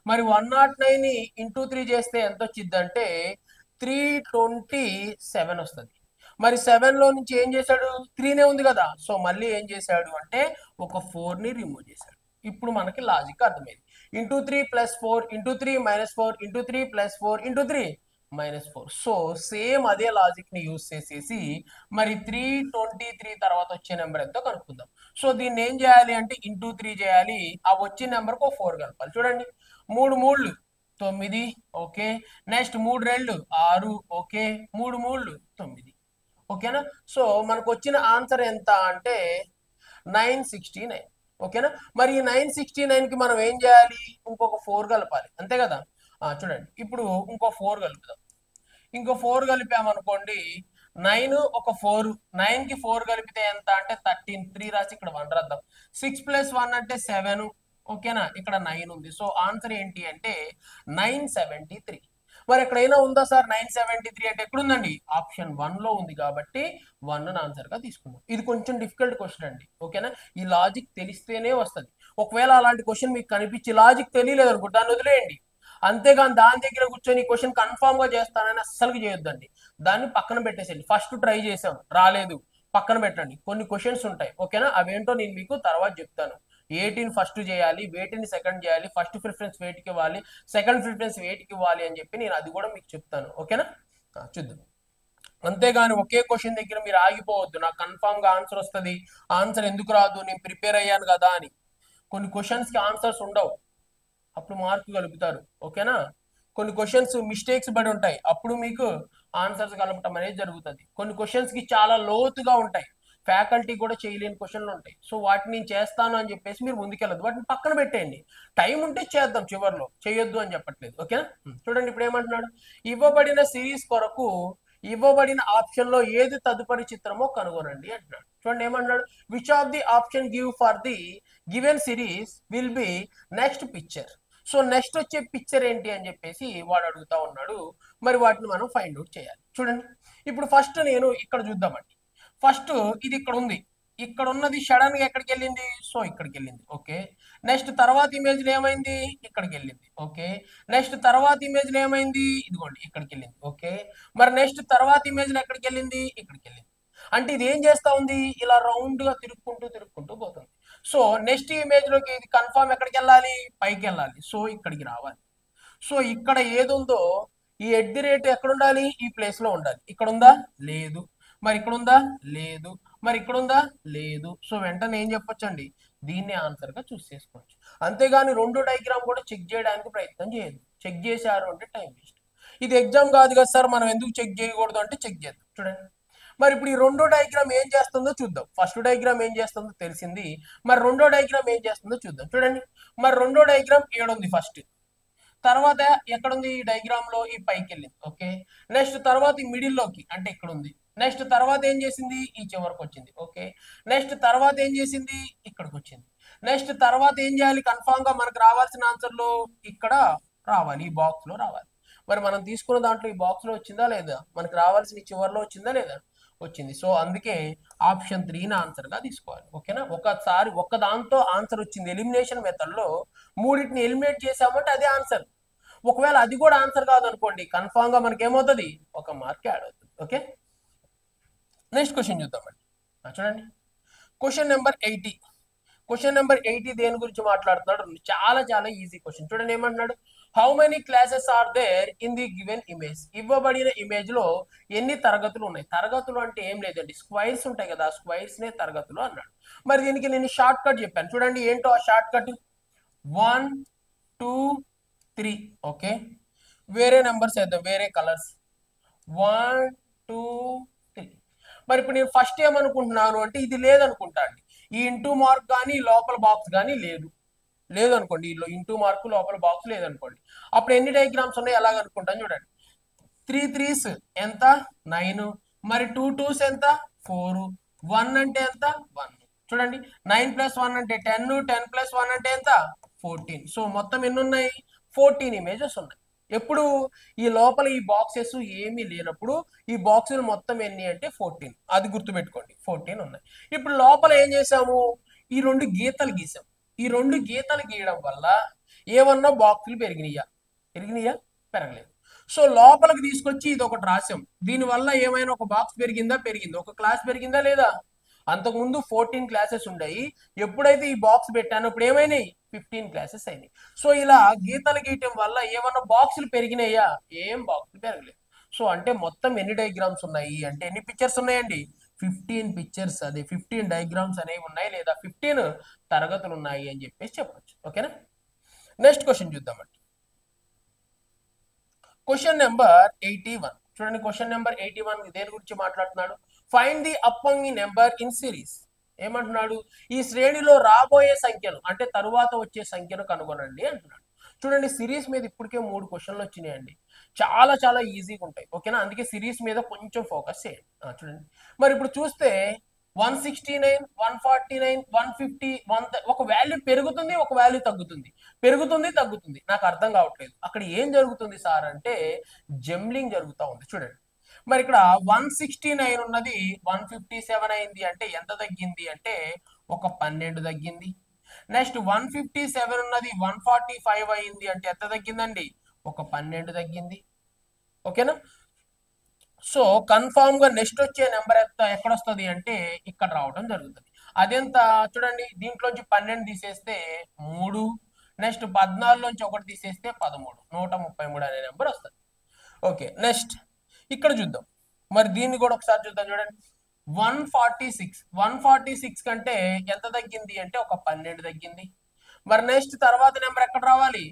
మరి 109ని *3 చేస్తే ఎంత వచ్చింది అంటే 327 వస్తుంది. మరి 7లో నుంచి ఏం చేశాడు? 3నే ఉంది కదా, సో మళ్ళీ ఏం చేశాడు అంటే ఒక 4ని రిమూవ్ చేశాడు. ఇప్పుడు మనకి లాజిక్ అర్థమైంది. *3 + 4, *3 - 4, *3 + 4, *3 - 4. సో సేమ్ అదే లాజిక్ ని యూజ్ చేసేసి మరి 323 తర్వాత వచ్చే నెంబర్ ఎంతో కనుక్కుందాం. సో దీన్ని ఏం చేయాలి అంటే *3 చేయాలి. ఆ వచ్చే నెంబర్ కు 4 కలపాలి. చూడండి, 3 మూళ్ళు 9. Okay, next 3 2 6. ఓకే, 3 మూళ్ళు 9. ఓకేనా, సో మనకు వచ్చిన ఆన్సర్ ఎంత అంటే 969. ఓకేనా. మరి ఈ 969కి మనం ఏం చేయాలి, ఇంకొక 4 కలపాలి అంతే కదా. చూడండి ఇప్పుడు ఇంకో 4 కలుపుదాం. ఇంకో 4 కలిపామనుకోండి, 9 ఒక 4, 9కి 4 కలిపితే ఎంత అంటే 13, 3 రాసి ఇక్కడ 1 రాద్దాం. 6 + 1 అంటే 7, ఓకేనా. ఇక్కడ 9 ఉంది. సో ఆన్సర్ ఏంటి అంటే 973. మరి ఎక్కడైనా ఉందా సార్ 973 అంటే ఎక్కడుందండి, ఆప్షన్ 1 లో ఉంది కాబట్టి 1 ఆన్సర్ గా తీసుకున్నాం. ఇది కొంచెం డిఫికల్ట్ క్వశ్చన్ అండి, ఓకేనా. ఈ లాజిక్ తెలిస్తేనే వస్తుంది. ఒకవేళ అలాంటి క్వశ్చన్ మీకు కనిపించి లాజిక్ తెలియలేదు అనుకో, దాన్ని వదిలేయండి. అంతేగాని దాని దగ్గర కూర్చొని ఈ క్వశ్చన్ కన్ఫామ్ గా చేస్తానని అస్సలు చేయొద్దండి. దాన్ని పక్కన పెట్టేసేయండి. ఫస్ట్ ట్రై చేసాం రాలేదు, పక్కన పెట్టండి. కొన్ని క్వశ్చన్స్ ఉంటాయి, ఓకేనా. అవేంటో నేను మీకు తర్వాత చెప్తాను. వేటిని ఫస్ట్ చేయాలి, వేటిని సెకండ్ చేయాలి, ఫస్ట్ ప్రిఫరెన్స్ వేటికి ఇవ్వాలి, సెకండ్ ప్రిఫరెన్స్ వేటికి ఇవ్వాలి అని చెప్పి నేను అది కూడా మీకు చెప్తాను, ఓకేనా. చూద్దాం. అంతేగాని ఒకే క్వశ్చన్ దగ్గర మీరు ఆగిపోవద్దు. నాకు కన్ఫామ్ గా ఆన్సర్ వస్తుంది, ఆన్సర్ ఎందుకు రాదు, నేను ప్రిపేర్ అయ్యాను కదా అని. కొన్ని క్వశ్చన్స్ కి ఆన్సర్స్ ఉండవు, అప్పుడు మార్కు కలుపుతారు, ఓకేనా. కొన్ని క్వశ్చన్స్ మిస్టేక్స్ పడి ఉంటాయి, అప్పుడు మీకు ఆన్సర్స్ కలపటం అనేది జరుగుతుంది. కొన్ని క్వశ్చన్స్ కి చాలా లోతుగా ఉంటాయి, ఫ్యాకల్టీ కూడా చేయలేని క్వశ్చన్లు ఉంటాయి. సో వాటిని నేను చేస్తాను అని చెప్పేసి మీరు ముందుకెళ్ళదు, వాటిని పక్కన పెట్టేయండి. టైం ఉంటే చేద్దాం, చివరిలో చేయొద్దు అని చెప్పట్లేదు, ఓకేనా. చూడండి ఇప్పుడు ఏమంటున్నాడు, ఇవ్వబడిన సిరీస్ కొరకు ఇవ్వబడిన ఆప్షన్ లో ఏది తదుపరి చిత్రమో కనుగొనండి అంటున్నాడు. చూడండి ఏమంటున్నాడు, which of the option give for the given series will be next picture. So next వచ్చే పిక్చర్ ఏంటి అని చెప్పేసి వాడు అడుగుతా ఉన్నాడు. మరి వాటిని మనం ఫైండ్ అవుట్ చేయాలి. చూడండి ఇప్పుడు ఫస్ట్ నేను ఇక్కడ చూద్దామండి. ఫస్ట్ ఇది ఇక్కడ ఉంది, ఇక్కడ ఉన్నది సడన్ గా ఎక్కడికి వెళ్ళింది, సో ఇక్కడికి వెళ్ళింది, ఓకే. నెక్స్ట్ తర్వాత ఇమేజ్ లో ఏమైంది, ఇక్కడికి వెళ్ళింది, ఓకే. నెక్స్ట్ తర్వాత ఇమేజ్ లో ఏమైంది, ఇదిగోండి ఇక్కడికి వెళ్ళింది, ఓకే. మరి నెక్స్ట్ తర్వాత ఇమేజ్ లో ఎక్కడికి వెళ్ళింది, ఇక్కడికి వెళ్ళింది. అంటే ఇది ఏం చేస్తా ఉంది, ఇలా రౌండ్ గా తిరుక్కుంటూ పోతుంది. సో నెక్స్ట్ ఇమేజ్ లోకి ఇది కన్ఫర్మ్ ఎక్కడికి వెళ్ళాలి, పైకి వెళ్ళాలి. సో ఇక్కడికి రావాలి. సో ఇక్కడ ఏది ఉందో ఈ @ ఎక్కడ ఉండాలి, ఈ ప్లేస్ లో ఉండాలి. ఇక్కడ ఉందా, లేదు. మరి ఇక్కడ ఉందా, లేదు. మరి ఇక్కడ ఉందా, లేదు. సో వెంటనే ఏం చెప్పొచ్చండి, దీన్ని ఆన్సర్ గా చూస్ చేసుకోవచ్చు. అంతేగాని రెండు డయాగ్రామ్ కూడా చెక్ చేయడానికి ప్రయత్నం చేయదు. చెక్ చేశారు అంటే టైం వేస్ట్. ఇది ఎగ్జామ్ కాదు కదా సార్, మనం ఎందుకు చెక్ చేయకూడదు అంటే చెక్ చేద్దాం. చూడండి మరి ఇప్పుడు ఈ రెండో డయాగ్రామ్ ఏం చేస్తుందో చూద్దాం. ఫస్ట్ డయాగ్రామ్ ఏం చేస్తుందో తెలిసింది, మరి రెండో డయాగ్రామ్ ఏం చేస్తుందో చూద్దాం. చూడండి మరి రెండో డయాగ్రామ్ ఏడుంది ఫస్ట్, తర్వాత ఎక్కడుంది ఈ డయాగ్రామ్ లో, ఈ పైకి వెళ్ళింది, ఓకే. నెక్స్ట్ తర్వాత ఈ మిడిల్ లోకి అంటే ఇక్కడ ఉంది. నెక్స్ట్ తర్వాత ఏం చేసింది, ఈ చివరికి వచ్చింది, ఓకే. నెక్స్ట్ తర్వాత ఏం చేసింది, ఇక్కడికి వచ్చింది. నెక్స్ట్ తర్వాత ఏం చేయాలి, కన్ఫామ్ గా మనకు రావాల్సిన ఆన్సర్ లో ఇక్కడ రావాలి, ఈ బాక్స్ లో రావాలి. మరి మనం తీసుకున్న దాంట్లో ఈ బాక్స్ లో వచ్చిందా లేదా, మనకు రావాల్సిన చివరిలో వచ్చిందా లేదా, వచ్చింది. సో అందుకే ఆప్షన్ 3ని ఆన్సర్ గా తీసుకోవాలి, ఓకేనా. ఒకసారి ఒక్క దాంతో ఆన్సర్ వచ్చింది, ఎలిమినేషన్ మెథడ్ లో మూడింటిని ఎలిమినేట్ చేసామంటే అదే ఆన్సర్. ఒకవేళ అది కూడా ఆన్సర్ కాదనుకోండి, కన్ఫామ్ గా మనకి ఏమవుతుంది, ఒక మార్క్ యాడ్ అవుతుంది, ఓకే. నెక్స్ట్ క్వశ్చన్ చూద్దామండి. చూడండి క్వశ్చన్ నెంబర్ 80. క్వశ్చన్ నెంబర్ 80 దేని గురించి మాట్లాడుతున్నాడు, చాలా చాలా ఈజీ క్వశ్చన్. చూడండి ఏమంటున్నాడు, how many classes are there in the given image. ఇవ్వబడిన ఇమేజ్ లో ఎన్ని తరగతులు ఉన్నాయి. తరగతులు అంటే ఏం లేదండి, స్క్వైర్స్ ఉంటాయి కదా, స్క్వైర్స్ నే తరగతులు అన్నాడు. మరి దీనికి నేను షార్ట్ కట్ చెప్పాను. చూడండి ఏంటో ఆ షార్ట్ కట్, 1 2 3, ఓకే. వేరే నెంబర్స్ వేద్దాం, వేరే కలర్స్, 1 2 3. మరి ఇప్పుడు నేను ఫస్ట్ ఏమనుకుంటున్నాను అంటే ఇది లేదనుకుంటా అండి, ఈ ఇంటూ మార్క్ కానీ లోపల బాక్స్ కానీ లేదనుకోండి, ఇంటూ మార్క్ లోపల బాక్స్ లేదనుకోండి. అప్పుడు ఎన్ని డయాగ్రామ్స్ ఉన్నాయి ఎలాగనుకుంటాను. చూడండి 3 3s ఎంత, 9. మరి 2 2s ఎంత, 4. 1 అంటే ఎంత, 1. చూడండి 9 + 1 అంటే 10, 10 + 1 అంటే ఎంత, 14. సో మొత్తం ఎన్ని ఉన్నాయి, 14 ఇమేజెస్ ఉన్నాయి. ఎప్పుడు ఈ లోపల ఈ బాక్సెస్ ఏమీ లేనప్పుడు ఈ బాక్సులు మొత్తం ఎన్ని అంటే 14. అది గుర్తుపెట్టుకోండి, 14 ఉన్నాయి. ఇప్పుడు లోపల ఏం చేసాము, ఈ రెండు గీతలు గీసాం. ఈ రెండు గీతలు గీయడం వల్ల ఏమన్నా బాక్సులు పెరిగినాయా, పెరగలేదు. సో లోపలికి తీసుకొచ్చి ఇది ఒకటి రాసాం, దీనివల్ల ఏమైనా ఒక బాక్స్ పెరిగిందా, ఒక క్లాస్ పెరిగిందా లేదా. అంతకుముందు 14 క్లాసెస్ ఉన్నాయి, ఎప్పుడైతే ఈ బాక్స్ పెట్టానో ఇప్పుడు ఏమైనాయి, 15 క్లాసెస్ అయినాయి. సో ఇలా గీతలు గీయటం వల్ల ఏమన్నా బాక్సులు పెరిగినాయా, ఏం బాక్సులు పెరగలేదు. సో అంటే మొత్తం ఎన్ని డయాగ్రామ్స్ ఉన్నాయి అంటే ఎన్ని పిక్చర్స్ ఉన్నాయండి, 15 పిక్చర్స్, అదే 15 డయాగ్రామ్స్ అనేవి ఉన్నాయి, లేదా 15 తరగతులు ఉన్నాయి అని చెప్పేసి చెప్పొచ్చు, ఓకేనా. నెక్స్ట్ క్వశ్చన్ చూద్దామండి. Question number 81. చూడండి క్వశ్చన్ నెంబర్ 81 దేని గురించి మాట్లాడుతున్నాడు, ఫైండ్ ది అప్పంగి నెంబర్ ఇన్ సిరీస్. ఏమంటున్నాడు, ఈ శ్రేణిలో రాబోయే సంఖ్యను అంటే తరువాత వచ్చే సంఖ్యను కనుగొనండి అంటున్నాడు. చూడండి సిరీస్ మీద ఇప్పటికే 3 క్వశ్చన్లు వచ్చినాయండి. చాలా చాలా ఈజీగా ఉంటాయి. ఓకేనా, అందుకే సిరీస్ మీద కొంచెం ఫోకస్ చేయండి. చూడండి మరి ఇప్పుడు చూస్తే 169, 149, 150, ఒక వాల్యూ పెరుగుతుంది, ఒక వాల్యూ తగ్గుతుంది, పెరుగుతుంది తగ్గుతుంది. నాకు అర్థం కావట్లేదు అక్కడ ఏం జరుగుతుంది సార్ అంటే జంబ్లింగ్ జరుగుతూ ఉంది. చూడండి మరి ఇక్కడ 169 ఉన్నది 157 అయింది అంటే ఎంత తగ్గింది అంటే ఒక 12 తగ్గింది. నెక్స్ట్ 157 ఉన్నది 145 అయింది అంటే ఎంత తగ్గిందండి, ఒక 12 తగ్గింది. ఓకేనా, సో కన్ఫామ్ గా నెక్స్ట్ వచ్చే నెంబర్ ఎక్కడ వస్తుంది అంటే ఇక్కడ రావడం జరుగుతుంది. అదెంత చూడండి, దీంట్లోంచి 12 తీసేస్తే 3, నెక్స్ట్ 14లోంచి 1 తీసేస్తే 13, 133 అనే నెంబర్ వస్తుంది. ఓకే, నెక్స్ట్ ఇక్కడ చూద్దాం. మరి దీన్ని కూడా ఒకసారి చూద్దాం. చూడండి 146 కంటే ఎంత తగ్గింది అంటే ఒక 12 తగ్గింది. మరి నెక్స్ట్ తర్వాత నెంబర్ ఎక్కడ రావాలి,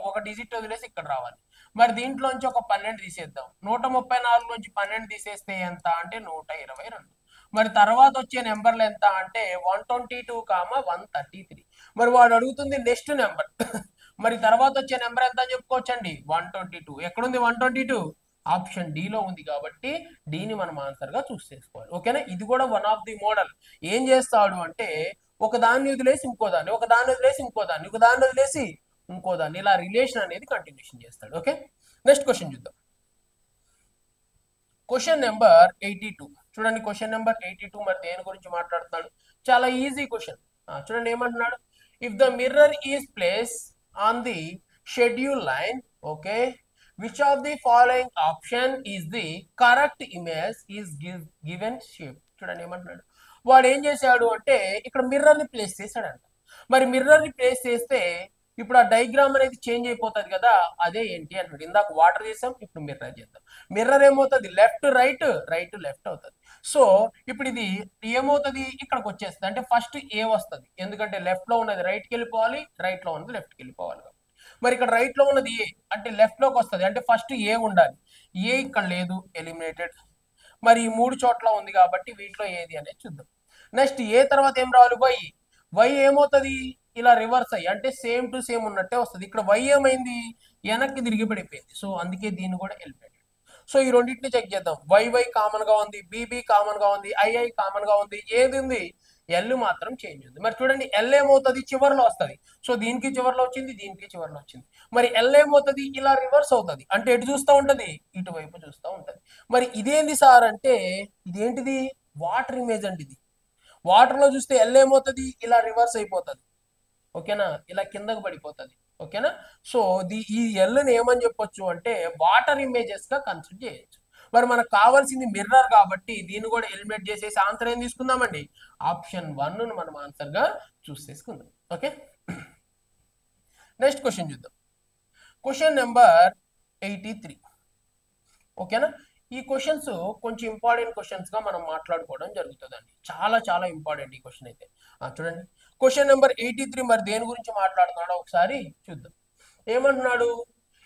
ఒక డిజిట్ వదిలేసి ఇక్కడ రావాలి. మరి దీంట్లోంచి ఒక 12 తీసేద్దాం. 134 నుంచి 12 తీసేస్తే ఎంత అంటే 122. మరి తర్వాత వచ్చే నెంబర్లు ఎంత అంటే 122, 133. మరి వాడు అడుగుతుంది నెక్స్ట్ నెంబర్. మరి తర్వాత వచ్చే నెంబర్ ఎంత అని చెప్పుకోవచ్చండి, 122. ఎక్కడుంది 122, ఆప్షన్ డి లో ఉంది. కాబట్టి డిని మనం ఆన్సర్ గా చూస్ చేసుకోవాలి. ఓకేనా, ఇది కూడా వన్ ఆఫ్ ది మోడల్. ఏం చేస్తాడు అంటే ఒక దాన్ని వదిలేసి ఇంకో దాన్ని, ఒక దాన్ని వదిలేసి ఇంకో దాన్ని, ఒక దాన్ని వదిలేసి ఇంకో దాన్ని, ఇలా రిలేషన్ అనేది కంటిన్యూషన్ చేస్తాడు. ఓకే, నెక్స్ట్ క్వశ్చన్ చూద్దాం. Question number 82. చూడండి క్వశ్చన్ నెంబర్ 82 మరి దేని గురించి మాట్లాడుతున్నాడు, చాలా ఈజీ క్వశ్చన్. చూడండి ఏమంటున్నాడు, if the mirror is place on the schedule line, okay, which of the following option is the correct image is given shape. చూడండి ఏమంటున్నాడు, వాడు ఏం చేశాడు అంటే ఇక్కడ మిర్రర్ ని ప్లేస్ చేశాడంట. మరి మిర్రర్ ని ప్లేస్ చేస్తే ఇప్పుడు ఆ డయాగ్రామ్ అనేది చేంజ్ అయిపోతుంది కదా, అదే ఏంటి అంటాడు. ఇందాక వాటర్ చేసాం, ఇప్పుడు మిర్రర్ చేద్దాం. మిర్రర్ ఏమవుతుంది, లెఫ్ట్ రైట్, రైట్ లెఫ్ట్ అవుతుంది. సో ఇప్పుడు ఇది ఏమవుతుంది, ఇక్కడికి వచ్చేస్తుంది. అంటే ఫస్ట్ ఏ వస్తుంది, ఎందుకంటే లెఫ్ట్ లో ఉన్నది రైట్కి వెళ్ళిపోవాలి, రైట్ లో ఉన్నది లెఫ్ట్కి వెళ్ళిపోవాలి. మరి ఇక్కడ రైట్ లో ఉన్నది ఏ అంటే లెఫ్ట్ లోకి వస్తుంది, అంటే ఫస్ట్ ఏ ఉండాలి. ఏ ఇక్కడ లేదు, ఎలిమినేటెడ్. మరి ఈ 3 చోట్ల ఉంది కాబట్టి వీటిలో ఏది అనేది చూద్దాం. నెక్స్ట్ ఏ తర్వాత ఏం రావాలి, వై. వై ఏమవుతుంది, ఇలా రివర్స్ అయ్యి అంటే సేమ్ టు సేమ్ ఉన్నట్టే వస్తుంది. ఇక్కడ వై ఏమైంది, వెనక్కి తిరిగి పడిపోయింది. సో అందుకే దీన్ని కూడా ఎలిమినేటెడ్. సో ఈ రెండింటిని చెక్ చేద్దాం. వై కామన్ గా ఉంది, బి కామన్ గా ఉంది, ఐ కామన్ గా ఉంది, ఏది ఉంది, ఎల్ మాత్రం చేంజ్ ఉంది. మరి చూడండి ఎల్ ఏమవుతుంది, చివరిలో వస్తుంది. సో దీనికి చివరిలో వచ్చింది, దీనికి చివరిలో వచ్చింది. మరి ఎల్ ఏమవుతుంది, ఇలా రివర్స్ అవుతుంది. అంటే ఎటు చూస్తూ ఉంటది, ఇటువైపు చూస్తూ ఉంటది. మరి ఇదేంది సార్ అంటే ఇదేంటిది, వాటర్ ఇమేజ్ అండి. ఇది వాటర్ లో చూస్తే ఎల్ ఏమవుతుంది, ఇలా రివర్స్ అయిపోతుంది. ఓకేనా, ఇలా కిందకు పడిపోతుంది. ఓకేనా, సో ఈ ఎల్ని ఏమని చెప్పొచ్చు అంటే వాటర్ ఇమేజెస్ గా కన్సిడర్ చేయొచ్చు. మరి మనకు కావాల్సింది మిర్రర్ కాబట్టి దీన్ని కూడా ఎలిమినేట్ చేసేసి ఆన్సర్ ఏం తీసుకుందామండి, ఆప్షన్ 1 ను మనం ఆన్సర్ గా చూస్ చేసుకుందాం. ఓకే, నెక్స్ట్ క్వశ్చన్ చూద్దాం. Question number 83. ఓకేనా, ఈ క్వశ్చన్స్ కొంచెం ఇంపార్టెంట్ క్వశ్చన్స్ గా మనం మాట్లాడుకోవడం జరుగుతుందండి. చాలా చాలా ఇంపార్టెంట్ ఈ క్వశ్చన్ అయితే. చూడండి క్వశ్చన్ నెంబర్ 83 మరి దేని గురించి మాట్లాడుతున్నాడో ఒకసారి చూద్దాం. ఏమంటున్నాడు,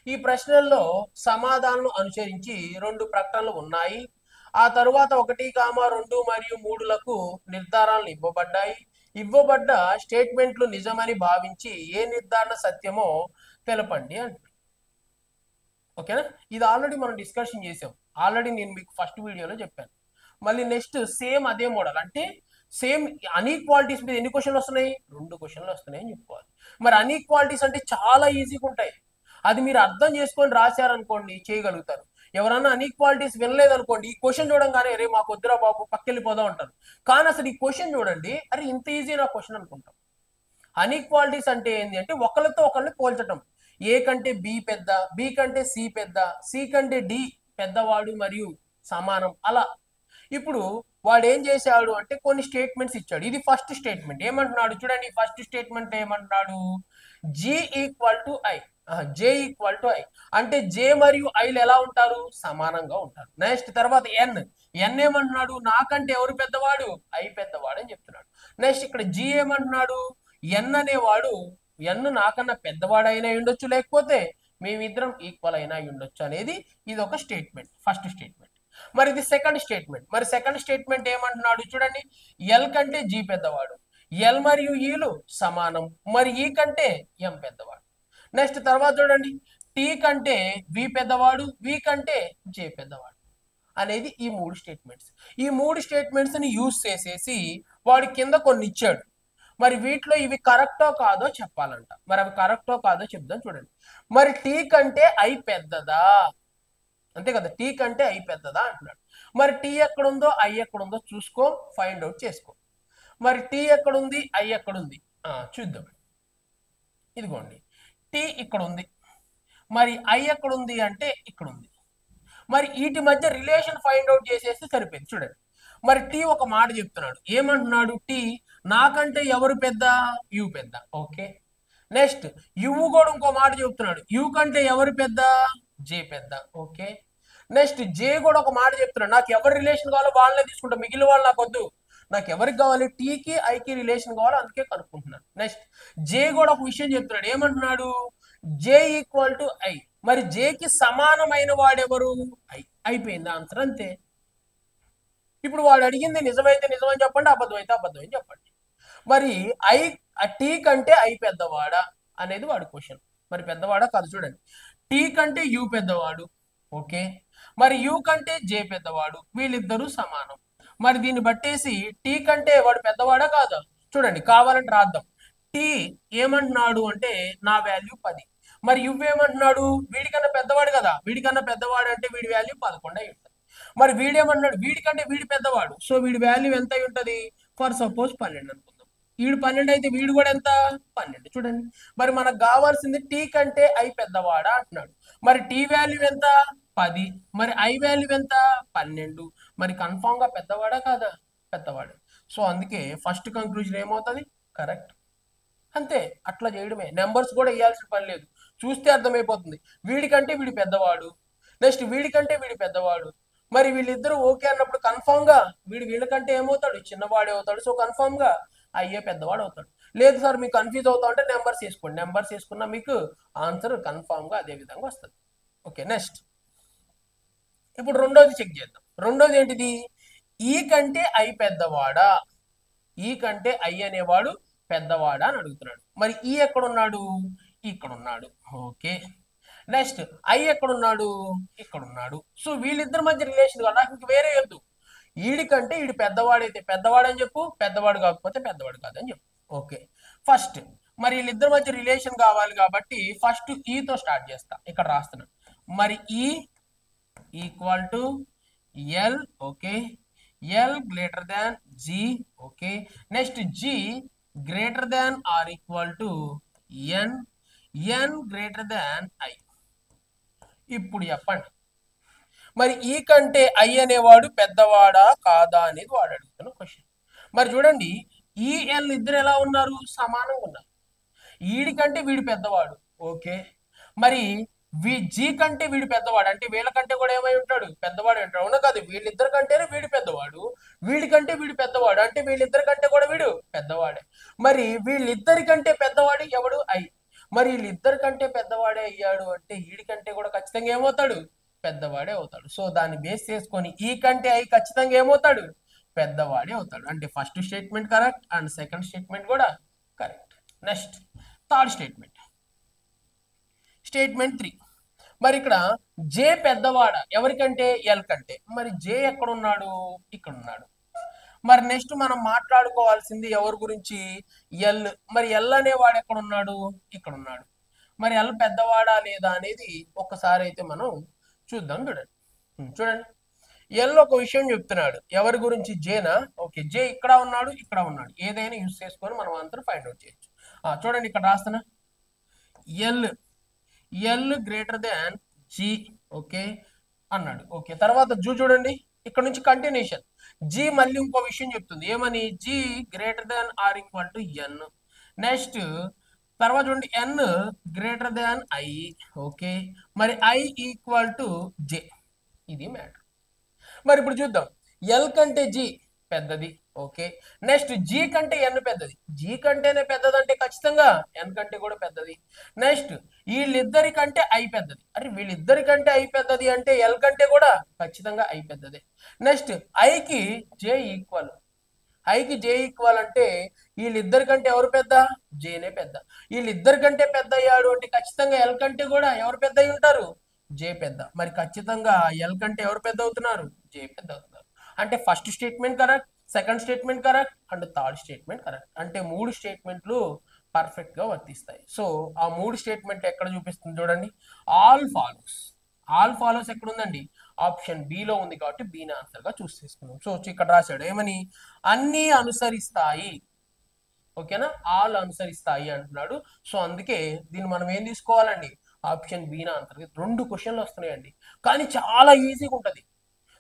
ఈ ప్రశ్నల్లో సమాధానం అనుసరించి 2 ప్రకటనలు ఉన్నాయి. ఆ తరువాత 1, 2 మరియు 3లకు నిర్ధారణలు ఇవ్వబడ్డాయి. ఇవ్వబడ్డ స్టేట్మెంట్లు నిజమని భావించి ఏ నిర్ధారణ సత్యమో తెలపండి అంటారు. ఓకేనా, ఇది ఆల్రెడీ మనం డిస్కషన్ చేసాం. ఆల్రెడీ నేను మీకు ఫస్ట్ వీడియోలో చెప్పాను. మళ్ళీ నెక్స్ట్ సేమ్ అదే మోడల్, అంటే సేమ్ అన్ఈక్వాలిటీస్ మీద ఎన్ని క్వశ్చన్లు వస్తున్నాయి, 2 క్వశ్చన్లు వస్తున్నాయి అని చెప్పుకోవాలి. మరి అన్ఈక్వాలిటీస్ అంటే చాలా ఈజీగా ఉంటాయి. అది మీరు అర్థం చేసుకొని రాశారనుకోండి చేయగలుగుతారు. ఎవరన్నా అన్ఈక్వాలిటీస్ వినలేదనుకోండి, ఈ క్వశ్చన్ చూడంగానే అరే మాకు వద్దురా బాబు పక్కెళ్ళిపోదాం అంటారు. కానీ అసలు ఈ క్వశ్చన్ చూడండి, అరే ఇంత ఈజీ నా క్వశ్చన్ అనుకుంటాం. అన్ఈక్వాలిటీస్ అంటే ఏంటి అంటే ఒకళ్ళతో ఒకళ్ళని పోల్చటం. ఏ కంటే బి పెద్ద, బి కంటే సి పెద్ద, సి కంటే డి పెద్దవాడు మరియు సమానం అలా. ఇప్పుడు వాడు ఏం చేశాడు అంటే కొన్ని స్టేట్మెంట్స్ ఇచ్చాడు. ఇది ఫస్ట్ స్టేట్మెంట్. ఏమంటున్నాడు చూడండి, ఫస్ట్ స్టేట్మెంట్ ఏమంటున్నాడు, G equal to I, J equal to I అంటే జే మరియు ఐలు ఎలా ఉంటారు, సమానంగా ఉంటారు. నెక్స్ట్ తర్వాత ఎన్, ఎన్ ఏమంటున్నాడు, నాకంటే ఎవరు పెద్దవాడు, ఐ పెద్దవాడు అని చెప్తున్నాడు. నెక్స్ట్ ఇక్కడ జి ఏమంటున్నాడు, ఎన్ అనేవాడు ఎన్ నాకన్నా పెద్దవాడైనా ఉండొచ్చు, లేకపోతే మేమిద్దరం ఈక్వల్ అయినా ఉండొచ్చు అనేది ఇది ఒక స్టేట్మెంట్, ఫస్ట్ స్టేట్మెంట్. మరి ఇది సెకండ్ స్టేట్మెంట్. మరి సెకండ్ స్టేట్మెంట్ ఏమంటున్నాడు చూడండి, ఎల్ కంటే జీ పెద్దవాడు, ఎల్ మరియు ఈలు సమానం, మరి ఈ కంటే ఎం పెద్దవాడు. నెక్స్ట్ తర్వాత చూడండి, టీ కంటే వి పెద్దవాడు, వి కంటే జే పెద్దవాడు అనేది ఈ మూడు స్టేట్మెంట్స్. ఈ మూడు స్టేట్మెంట్స్ ని యూజ్ చేసేసి వాడి కింద కొన్ని ఇచ్చాడు. మరి వీటిలో ఇవి కరెక్టో కాదో చెప్పాలంట. మరి అవి కరెక్టో కాదో చెప్దాం చూడండి. మరి టీ కంటే ఐ పెద్దదా, అంతే కదా, టీ కంటే ఐ పెద్దదా అంటున్నాడు. మరి టీ ఎక్కడుందో ఐ ఎక్కడుందో చూసుకో, ఫైండ్ అవుట్ చేసుకో. మరి టీ ఎక్కడుంది, ఐ ఎక్కడుంది చూద్దాం. ఇదిగోండి, టీ ఇక్కడ ఉంది, మరి ఐ ఎక్కడుంది అంటే ఇక్కడ ఉంది. మరి వీటి మధ్య రిలేషన్ ఫైండ్ అవుట్ చేసేస్తే సరిపోయింది. చూడండి, మరి టీ ఒక మాట చెప్తున్నాడు, ఏమంటున్నాడు, టీ నాకంటే ఎవరు పెద్ద, యు పెద్ద. ఓకే, నెక్స్ట్ యు కూడా ఇంకో మాట చెప్తున్నాడు, యు కంటే ఎవరు పెద్ద, జే పెద్ద. ఓకే, నెక్స్ట్ జే కూడా ఒక మాట చెప్తున్నాడు, నాకు ఎవరి రిలేషన్ కావాలో వాళ్ళనే తీసుకుంటా, మిగిలిన వాళ్ళు నాకు వద్దు, నాకు ఎవరికి కావాలి, టీకి ఐకి రిలేషన్ కావాలి, అందుకే కనుక్కుంటున్నాను. నెక్స్ట్ జే కూడా ఒక విషయం చెప్తున్నాడు, ఏమంటున్నాడు, జే ఈక్వల్ టు ఐ. మరి జేకి సమానమైన వాడెవరు, ఐ. అయిపోయింది ఆన్సర్, అంతే. ఇప్పుడు వాడు అడిగింది నిజమైతే నిజమని చెప్పండి, అబద్ధం అయితే అబద్ధం అని చెప్పండి. మరి ఐ టీ కంటే ఐ పెద్దవాడా అనేది వాడి క్వశ్చన్. మరి పెద్దవాడా కాదు చూడండి, టీ కంటే యు పెద్దవాడు. ఓకే, మరి యు కంటే జే పెద్దవాడు, వీళ్ళిద్దరూ సమానం. మరి దీన్ని బట్టేసి టీ కంటే వాడు పెద్దవాడా కాదా చూడండి, కావాలంటే రాద్దాం. టీ ఏమంటున్నాడు అంటే నా వాల్యూ 10, మరి యు ఏమంటున్నాడు, వీడికన్నా పెద్దవాడు కదా, వీడికన్నా పెద్దవాడు అంటే వీడి వాల్యూ 11 అయి ఉంటుంది. మరి వీడేమన్నాడు, వీడికంటే వీడి పెద్దవాడు, సో వీడి వాల్యూ ఎంత అయి ఉంటుంది, ఫర్ సపోజ్ 12 అనుకుందాం. వీడు 12 అయితే వీడు కూడా ఎంత, 12. చూడండి, మరి మనకు కావాల్సింది టీ కంటే ఐ పెద్దవాడా అంటున్నాడు. మరి టీ వాల్యూ ఎంత, 10, మరి ఐ వాల్యూ ఎంత, 12. మరి కన్ఫామ్ గా పెద్దవాడా కాదా, పెద్దవాడు. సో అందుకే ఫస్ట్ కంక్లూజన్ ఏమవుతుంది, కరెక్ట్. అంతే, అట్లా చేయడమే, నెంబర్స్ కూడా ఇవ్వాల్సిన పని లేదు, చూస్తే అర్థమైపోతుంది. వీడికంటే వీడి పెద్దవాడు, నెక్స్ట్ వీడికంటే వీడి పెద్దవాడు, మరి వీళ్ళిద్దరూ ఓకే అన్నప్పుడు కన్ఫామ్ గా వీళ్ళకంటే ఏమవుతాడు, చిన్నవాడే అవుతాడు. సో కన్ఫామ్ గా అయ్యే పెద్దవాడు అవుతాడు. లేదు సార్ మీకు కన్ఫ్యూజ్ అవుతా ఉంటే నెంబర్స్ వేసుకోండి, నెంబర్స్ వేసుకున్నా మీకు ఆన్సర్ కన్ఫామ్ గా అదే విధంగా వస్తుంది. ఓకే, నెక్స్ట్ ఇప్పుడు రెండోది చెక్ చేద్దాం. రెండోది ఏంటిది, ఈ కంటే ఐ పెద్దవాడా, ఈ కంటే ఐ అనేవాడు పెద్దవాడా అని అడుగుతున్నాడు. మరి ఈ ఎక్కడున్నాడు, ఇక్కడ ఉన్నాడు. ఓకే, నెక్స్ట్ ఐ ఎక్కడున్నాడు, ఇక్కడ ఉన్నాడు. సో వీళ్ళిద్దరి మధ్య రిలేషన్ కాదు, నాకు ఇంక వేరే వద్దు. ఈడి కంటే ఈడు పెద్దవాడైతే పెద్దవాడు అని చెప్పు, పెద్దవాడు కాకపోతే పెద్దవాడు కాదని చెప్పు. ఓకే, ఫస్ట్ మరి వీళ్ళిద్దరి మధ్య రిలేషన్ కావాలి కాబట్టి ఫస్ట్ ఈతో స్టార్ట్ చేస్తా, ఇక్కడ రాస్తున్నాను. మరి ఈ equal to L. Okay, L greater than G. Okay, next G greater than or equal to N, N greater than I. ఇప్పుడు చెప్పండి, మరి ఈ కంటే ఐ అనేవాడు పెద్దవాడా కాదా అనేది వాడు అడుగుతున్న క్వశ్చన్. మరి చూడండి, ఈ ఎల్ ఇద్దరు ఎలా ఉన్నారు, సమానంగా ఉన్నారు. ఈడి కంటే వీడు పెద్దవాడు. ఓకే, మరి జీ కంటే వీడు పెద్దవాడు అంటే వీళ్ళకంటే కూడా ఏమై ఉంటాడు, పెద్దవాడు ఉంటాడు. అవునా కాదు, వీళ్ళిద్దరి కంటేనే వీడు పెద్దవాడు, వీడి కంటే వీడు పెద్దవాడు అంటే వీళ్ళిద్దరి కంటే కూడా వీడు పెద్దవాడే. మరి వీళ్ళిద్దరి కంటే పెద్దవాడు ఎవడు, ఐ. మరి వీళ్ళిద్దరి కంటే పెద్దవాడే అయ్యాడు అంటే వీడి కంటే కూడా ఖచ్చితంగా ఏమవుతాడు, పెద్దవాడే అవుతాడు. సో దాన్ని బేస్ చేసుకొని ఈ కంటే ఐ ఖచ్చితంగా ఏమవుతాడు, పెద్దవాడే అవుతాడు. అంటే first statement correct and second statement కూడా correct. Next third statement, statement 3. మరి ఇక్కడ జే పెద్దవాడ ఎవరికంటే, ఎల్ కంటే. మరి జే ఎక్కడున్నాడు, ఇక్కడ ఉన్నాడు. మరి నెక్స్ట్ మనం మాట్లాడుకోవాల్సింది ఎవరి గురించి, ఎల్. మరి ఎల్ అనేవాడు ఎక్కడ ఉన్నాడు, ఇక్కడ ఉన్నాడు. మరి ఎల్ పెద్దవాడా లేదా అనేది ఒక్కసారి అయితే మనం చూద్దాం. చూడండి ఎల్ ఒక విషయం చెప్తున్నాడు, ఎవరి గురించి, జేనా. ఓకే, జే ఇక్కడ ఉన్నాడు, ఇక్కడ ఉన్నాడు, ఏదైనా యూజ్ చేసుకొని మనం ఆన్సర్ ఫైండ్ అవుట్ చేయొచ్చు. చూడండి ఇక్కడ రాస్తున్నా, L, L greater than G. Okay అన్నాడు. ఓకే, తర్వాత జూ చూడండి, ఇక్కడ నుంచి కంటిన్యూషన్. జీ మళ్ళీ ఇంకో విషయం చెప్తుంది, ఏమని, G greater than or equal to N. Next తర్వాత చూడండి, N greater than I. Okay, మరి ఐ ఈక్వల్ టు జే. ఇది మ్యాటర్. మరి ఇప్పుడు చూద్దాం, ఎల్ కంటే జీ పెద్దది, ఓకే. నెక్స్ట్ జీ కంటే ఎన్ పెద్దది. జీ కంటేనే పెద్దదంటే ఖచ్చితంగా ఎన్ కంటే కూడా పెద్దది. నెక్స్ట్ వీళ్ళిద్దరి కంటే ఐ పెద్దది. అరే వీళ్ళిద్దరి కంటే ఐ పెద్దది అంటే ఎల్ కంటే కూడా ఖచ్చితంగా ఐ పెద్దది. నెక్స్ట్ ఐకి జే ఈక్వల్. ఐకి జే ఈక్వల్ అంటే వీళ్ళిద్దరి కంటే ఎవరు పెద్ద? జేనే పెద్ద. వీళ్ళిద్దరి కంటే పెద్ద అయ్యాడు అంటే ఖచ్చితంగా ఎల్ కంటే కూడా ఎవరు పెద్ద అయి ఉంటారు? జే పెద్ద. మరి ఖచ్చితంగా ఎల్ కంటే ఎవరు పెద్ద అవుతున్నారు? జే పెద్ద అవుతున్నారు. అంటే first statement correct, second statement correct and third statement correct. అంటే 3 స్టేట్మెంట్లు పర్ఫెక్ట్ గా వర్తిస్తాయి. సో ఆ 3 స్టేట్మెంట్ ఎక్కడ చూపిస్తుంది చూడండి. All follows. ఆల్ ఫాలోస్ ఎక్కడ ఉందండి? ఆప్షన్ బి లో ఉంది కాబట్టి బీని ఆన్సర్ గా చూస్ చేసుకున్నాం. సో ఇక్కడ రాశాడు ఏమని? అన్ని అనుసరిస్తాయి. ఓకేనా? ఆల్ అనుసరిస్తాయి అంటున్నాడు. సో అందుకే దీన్ని మనం ఏం తీసుకోవాలండి? Option బీని answer. 2 క్వశ్చన్లు వస్తున్నాయండి, కానీ చాలా ఈజీగా ఉంటది.